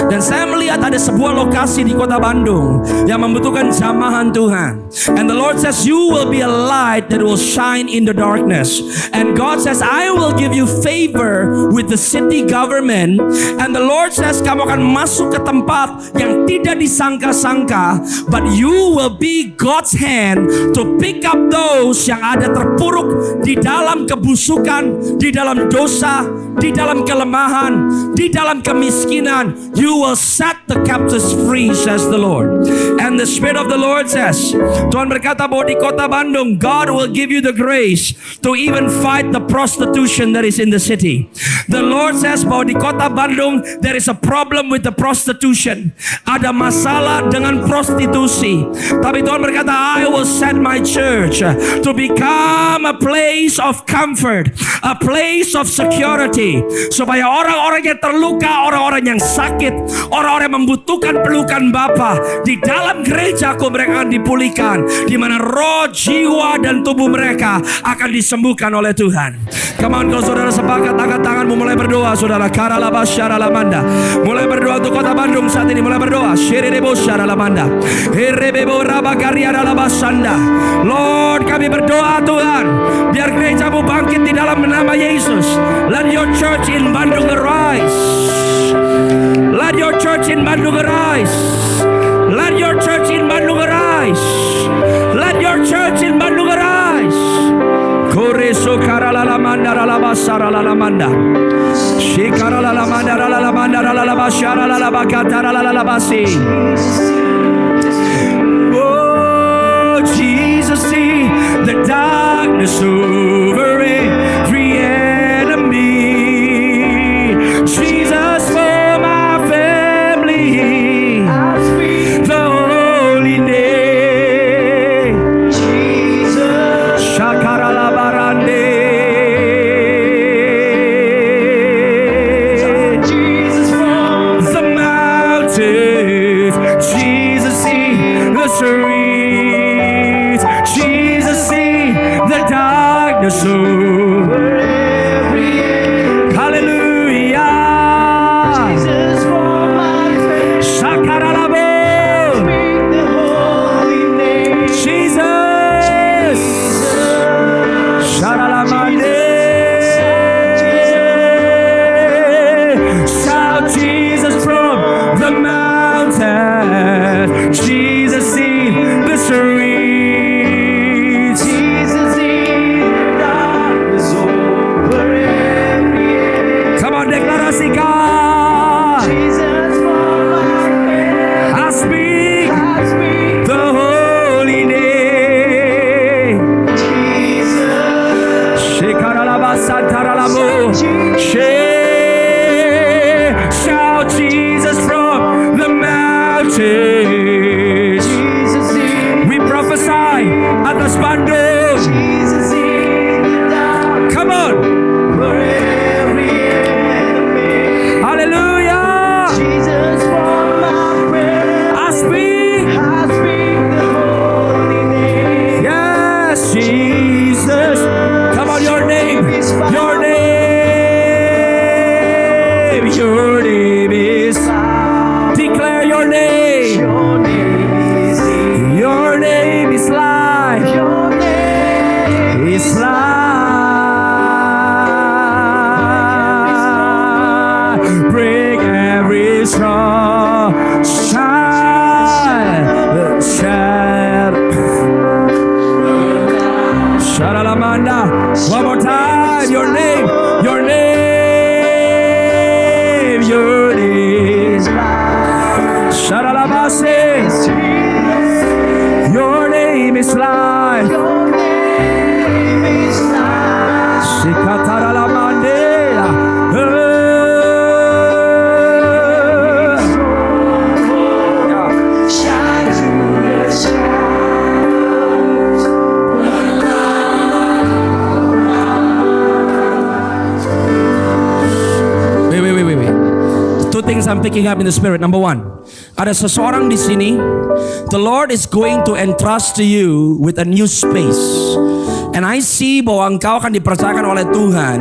Dan saya melihat ada sebuah lokasi di kota Bandung yang membutuhkan jamahan Tuhan. And the Lord says, you will be a light that will shine in the darkness. And God says, I will give you favor with the city government. And the Lord says, kamu akan masuk ke tempat yang tidak disangka-sangka, but you will be God's hand to pick up those yang ada terpuruk di dalam kebusukan, di dalam dosa, di dalam kelemahan, di dalam kemiskinan. You will set the captives free, says the Lord. And the Spirit of the Lord says, Tuhan berkata bahwa di kota Bandung, God will give you the grace to even fight the prostitution that is in the city. The Lord says bahwa di kota Bandung there is a problem with the prostitution. Ada masalah dengan prostitusi. Tapi Tuhan berkata, I will set my church to become a place of comfort, a place of security, supaya orang-orang yang terluka, orang-orang yang sakit, orang-orang yang membutuhkan pelukan Bapa, di dalam gerejaku mereka akan dipulihkan, di mana roh, jiwa dan tubuh mereka akan disembuhkan oleh Tuhan. Come on, kalau saudara sepakat, angkat tanganmu, mulai berdoa saudara. Karalaba syaralamanda. Mulai berdoa untuk kota Bandung saat ini, mulai berdoa. Shirirebo syaralamanda. Herebebo rabakariadalabasanda. Lord, kami berdoa Tuhan, biar gerejamu bangkit di dalam nama Yesus. Let your church in Bandung arise. Let your church in Bandung arise. Let your church in Bandung arise. Let your church in Bandung arise. Koreso karalalamanda ralabasara lalamanda. Shikaralalamanda ralalamanda ralalabashara lalabakatara lalalabasi. Oh, Jesus, see the darkness over every enemy. Jesus, for my family, the holy name. Jesus. Shakaralabarande. Jesus from The mountains, Jesus, see the streets. Jesus, see the darkness over every end. Hallelujah. Jesus from my faith. Shakaralabo. Speak the holy name. Jesus. Sharalamande. Shout Jesus from the mountain. Jesus in the streets. Jesus in the darkness over every end. Come on, deklarasikan. Jesus from my faith. I speak I speak the holy name. Jesus. Shekaralabasantaralamo. Shout Jesus from the mountains. Jesus in We prophesy atas Bandung. Jesus in the dark Come on. for every enemy. Hallelujah. Jesus from my prayer. I speak. I speak the holy name. Yes, Jesus. Come on, your name. Your name. Your name is. Declare your name. Your name is healing. Your name is life. Your name It's life. Break every strong shine. Sharalamanda. One more time. Your name. Your name. Your name. Sharalamase. Your name is life. Your name is life. Shikataralamandela. Shine through the shadows. Wait. Two things I'm picking up in the spirit. Number one, ada seseorang di sini. The Lord is going to entrust to you with a new space. And I see bahwa engkau akan dipercayakan oleh Tuhan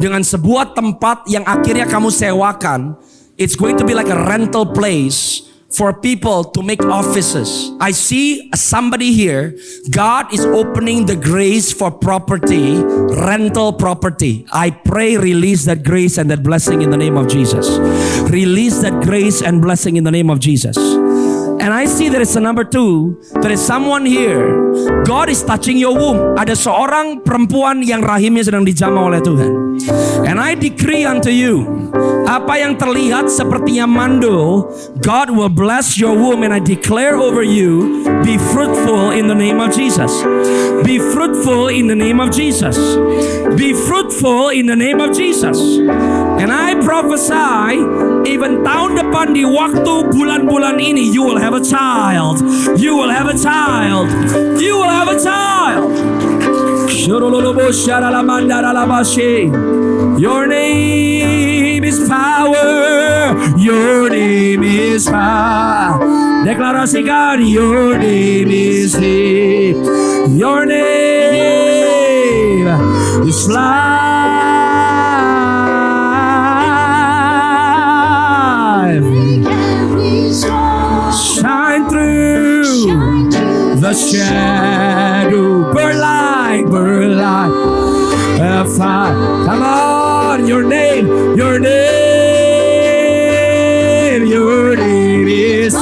dengan sebuah tempat yang akhirnya kamu sewakan. It's going to be like a rental place for people to make offices. I see somebody here. God is opening the grace for property, rental property. I pray release that grace and that blessing in the name of Jesus. Release that grace and blessing in the name of Jesus. And I see there is a number two. There is someone here. God is touching your womb. Ada seorang perempuan yang rahimnya sedang dijamah oleh Tuhan. And I decree unto you, apa yang terlihat sepertinya mandul, God will bless your womb. And I declare over you, be fruitful in the name of Jesus. Be fruitful in the name of Jesus. Be fruitful in the name of Jesus. And I prophesy, even tahun depan di waktu bulan-bulan ini, you will have a child. You will have a child. You will have a child. Your name is power. Your name is power. Deklarasikan, your name is He. Your name is life. glorified. Come on, your name, your name, your name is.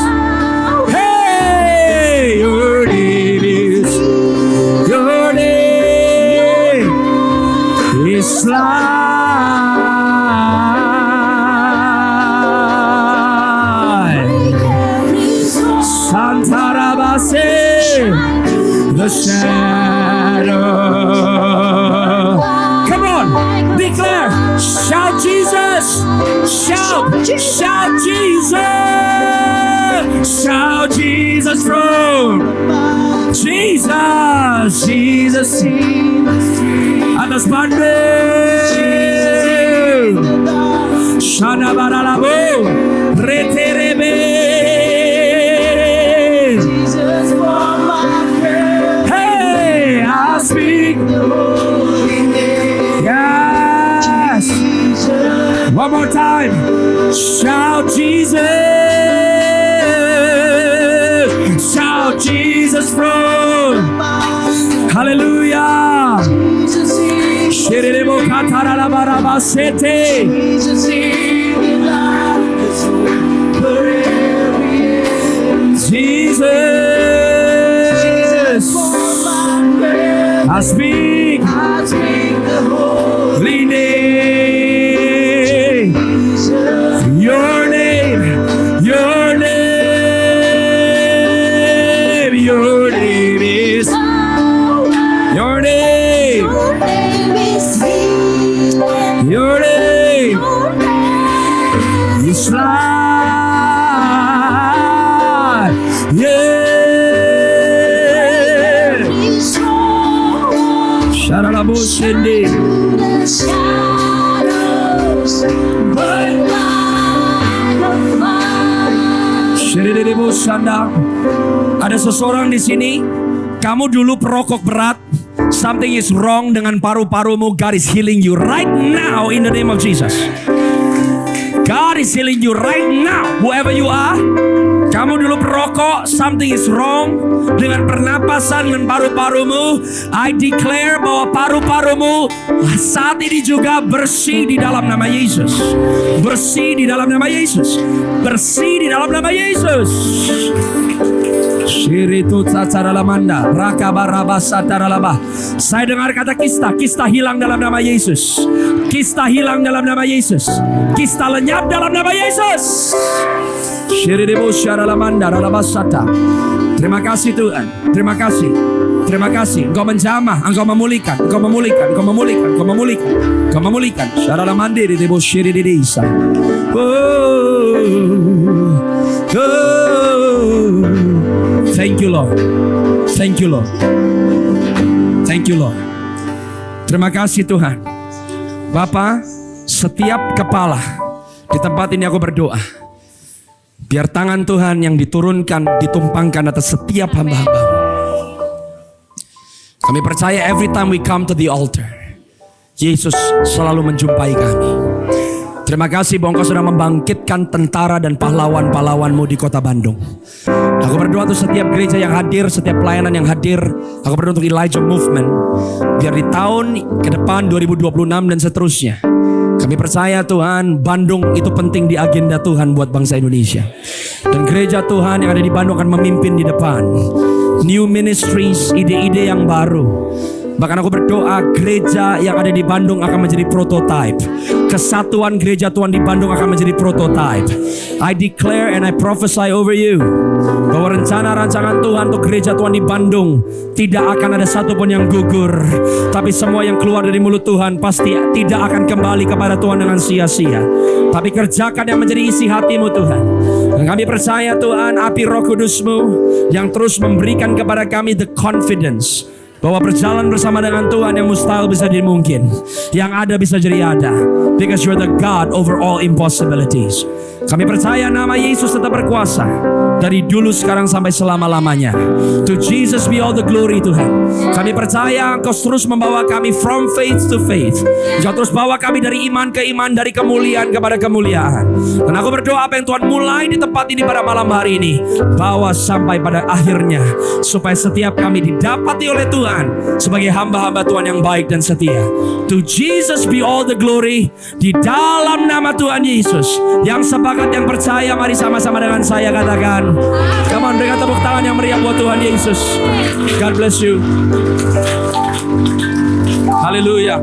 Hey, your name is. Your name is life. Santarabase, the shadow. Come on, declare, shout Jesus, shout, shout Jesus, shout Jesus from Jesus, Jesus, atas bandung, Shana baralabo, reterebe. Hey, I speak. Yes. One more time. Shout Jesus. Shout Jesus from. Hallelujah. Shirebo katara barabasete. Jesus. I speak the holy name. Your name, your name, your name is. Your name, your name is life. Yeah. Sharalabushindi. Ada seseorang di sini, kamu dulu perokok berat. Something is wrong dengan paru-parumu. God is healing you right now in the name of Jesus. God is healing you right now, whoever you are. Kamu dulu perokok, something is wrong dengan pernapasan dan paru-parumu. I declare bahwa paru-parumu saat ini juga bersih di dalam nama Yesus. Bersih di dalam nama Yesus. Bersih di dalam nama Yesus. Shiritu Tsatsaramanda, Rakabarabasataralah. Saya dengar kata kista hilang dalam nama Yesus. Kista hilang dalam nama Yesus. Kista lenyap dalam nama Yesus. Shiribu Sharalamanda Ralabasata. Terima kasih Tuhan. Terima kasih. Terima kasih. Engkau menjamah, Engkau memulihkan, Engkau memulihkan, Engkau memulihkan, Engkau memulihkan, Engkau memulihkan. Sharalamandi di Debu Shiridisa. Thank you Lord. Thank you Lord. Thank you Lord. Terima kasih Tuhan. Bapa, setiap kepala di tempat ini aku berdoa, biar tangan Tuhan yang diturunkan, ditumpangkan atas setiap hamba-hamba. Kami percaya every time we come to the altar, Yesus selalu menjumpai kami. Terima kasih bahwa Engkau sudah membangkitkan tentara dan pahlawan-pahlawanmu di kota Bandung. Aku berdoa untuk setiap gereja yang hadir, setiap pelayanan yang hadir. Aku berdoa untuk Elijah Movement. Biar di tahun ke depan 2026 dan seterusnya, kami percaya Tuhan, Bandung itu penting di agenda Tuhan buat bangsa Indonesia. Dan gereja Tuhan yang ada di Bandung akan memimpin di depan. New ministries, ide-ide yang baru. Bahkan aku berdoa gereja yang ada di Bandung akan menjadi prototype. Kesatuan gereja Tuhan di Bandung akan menjadi prototype. I declare and I prophesy over you bahwa rencana rancangan Tuhan untuk gereja Tuhan di Bandung tidak akan ada satupun yang gugur. Tapi semua yang keluar dari mulut Tuhan pasti tidak akan kembali kepada Tuhan dengan sia-sia. Tapi kerjakan yang menjadi isi hatimu Tuhan. Dan kami percaya Tuhan, api Roh Kudus-Mu yang terus memberikan kepada kami the confidence bahwa berjalan bersama dengan Tuhan yang mustahil bisa jadi mungkin, yang ada bisa jadi ada, because you're the God over all impossibilities. Kami percaya nama Yesus tetap berkuasa. Dari dulu, sekarang, sampai selama-lamanya. To Jesus be all the glory Tuhan. Kami percaya Engkau terus membawa kami from faith to faith. Engkau terus bawa kami dari iman ke iman, dari kemuliaan kepada kemuliaan. Dan aku berdoa apa yang Tuhan mulai di tempat ini pada malam hari ini, bawa sampai pada akhirnya. Supaya setiap kami didapati oleh Tuhan sebagai hamba-hamba Tuhan yang baik dan setia. To Jesus be all the glory. Di dalam nama Tuhan Yesus. Yang sepakat, yang percaya, mari sama-sama dengan saya katakan, come on, dengan tepuk tangan yang meriah buat Tuhan Yesus. God bless you. Haleluya.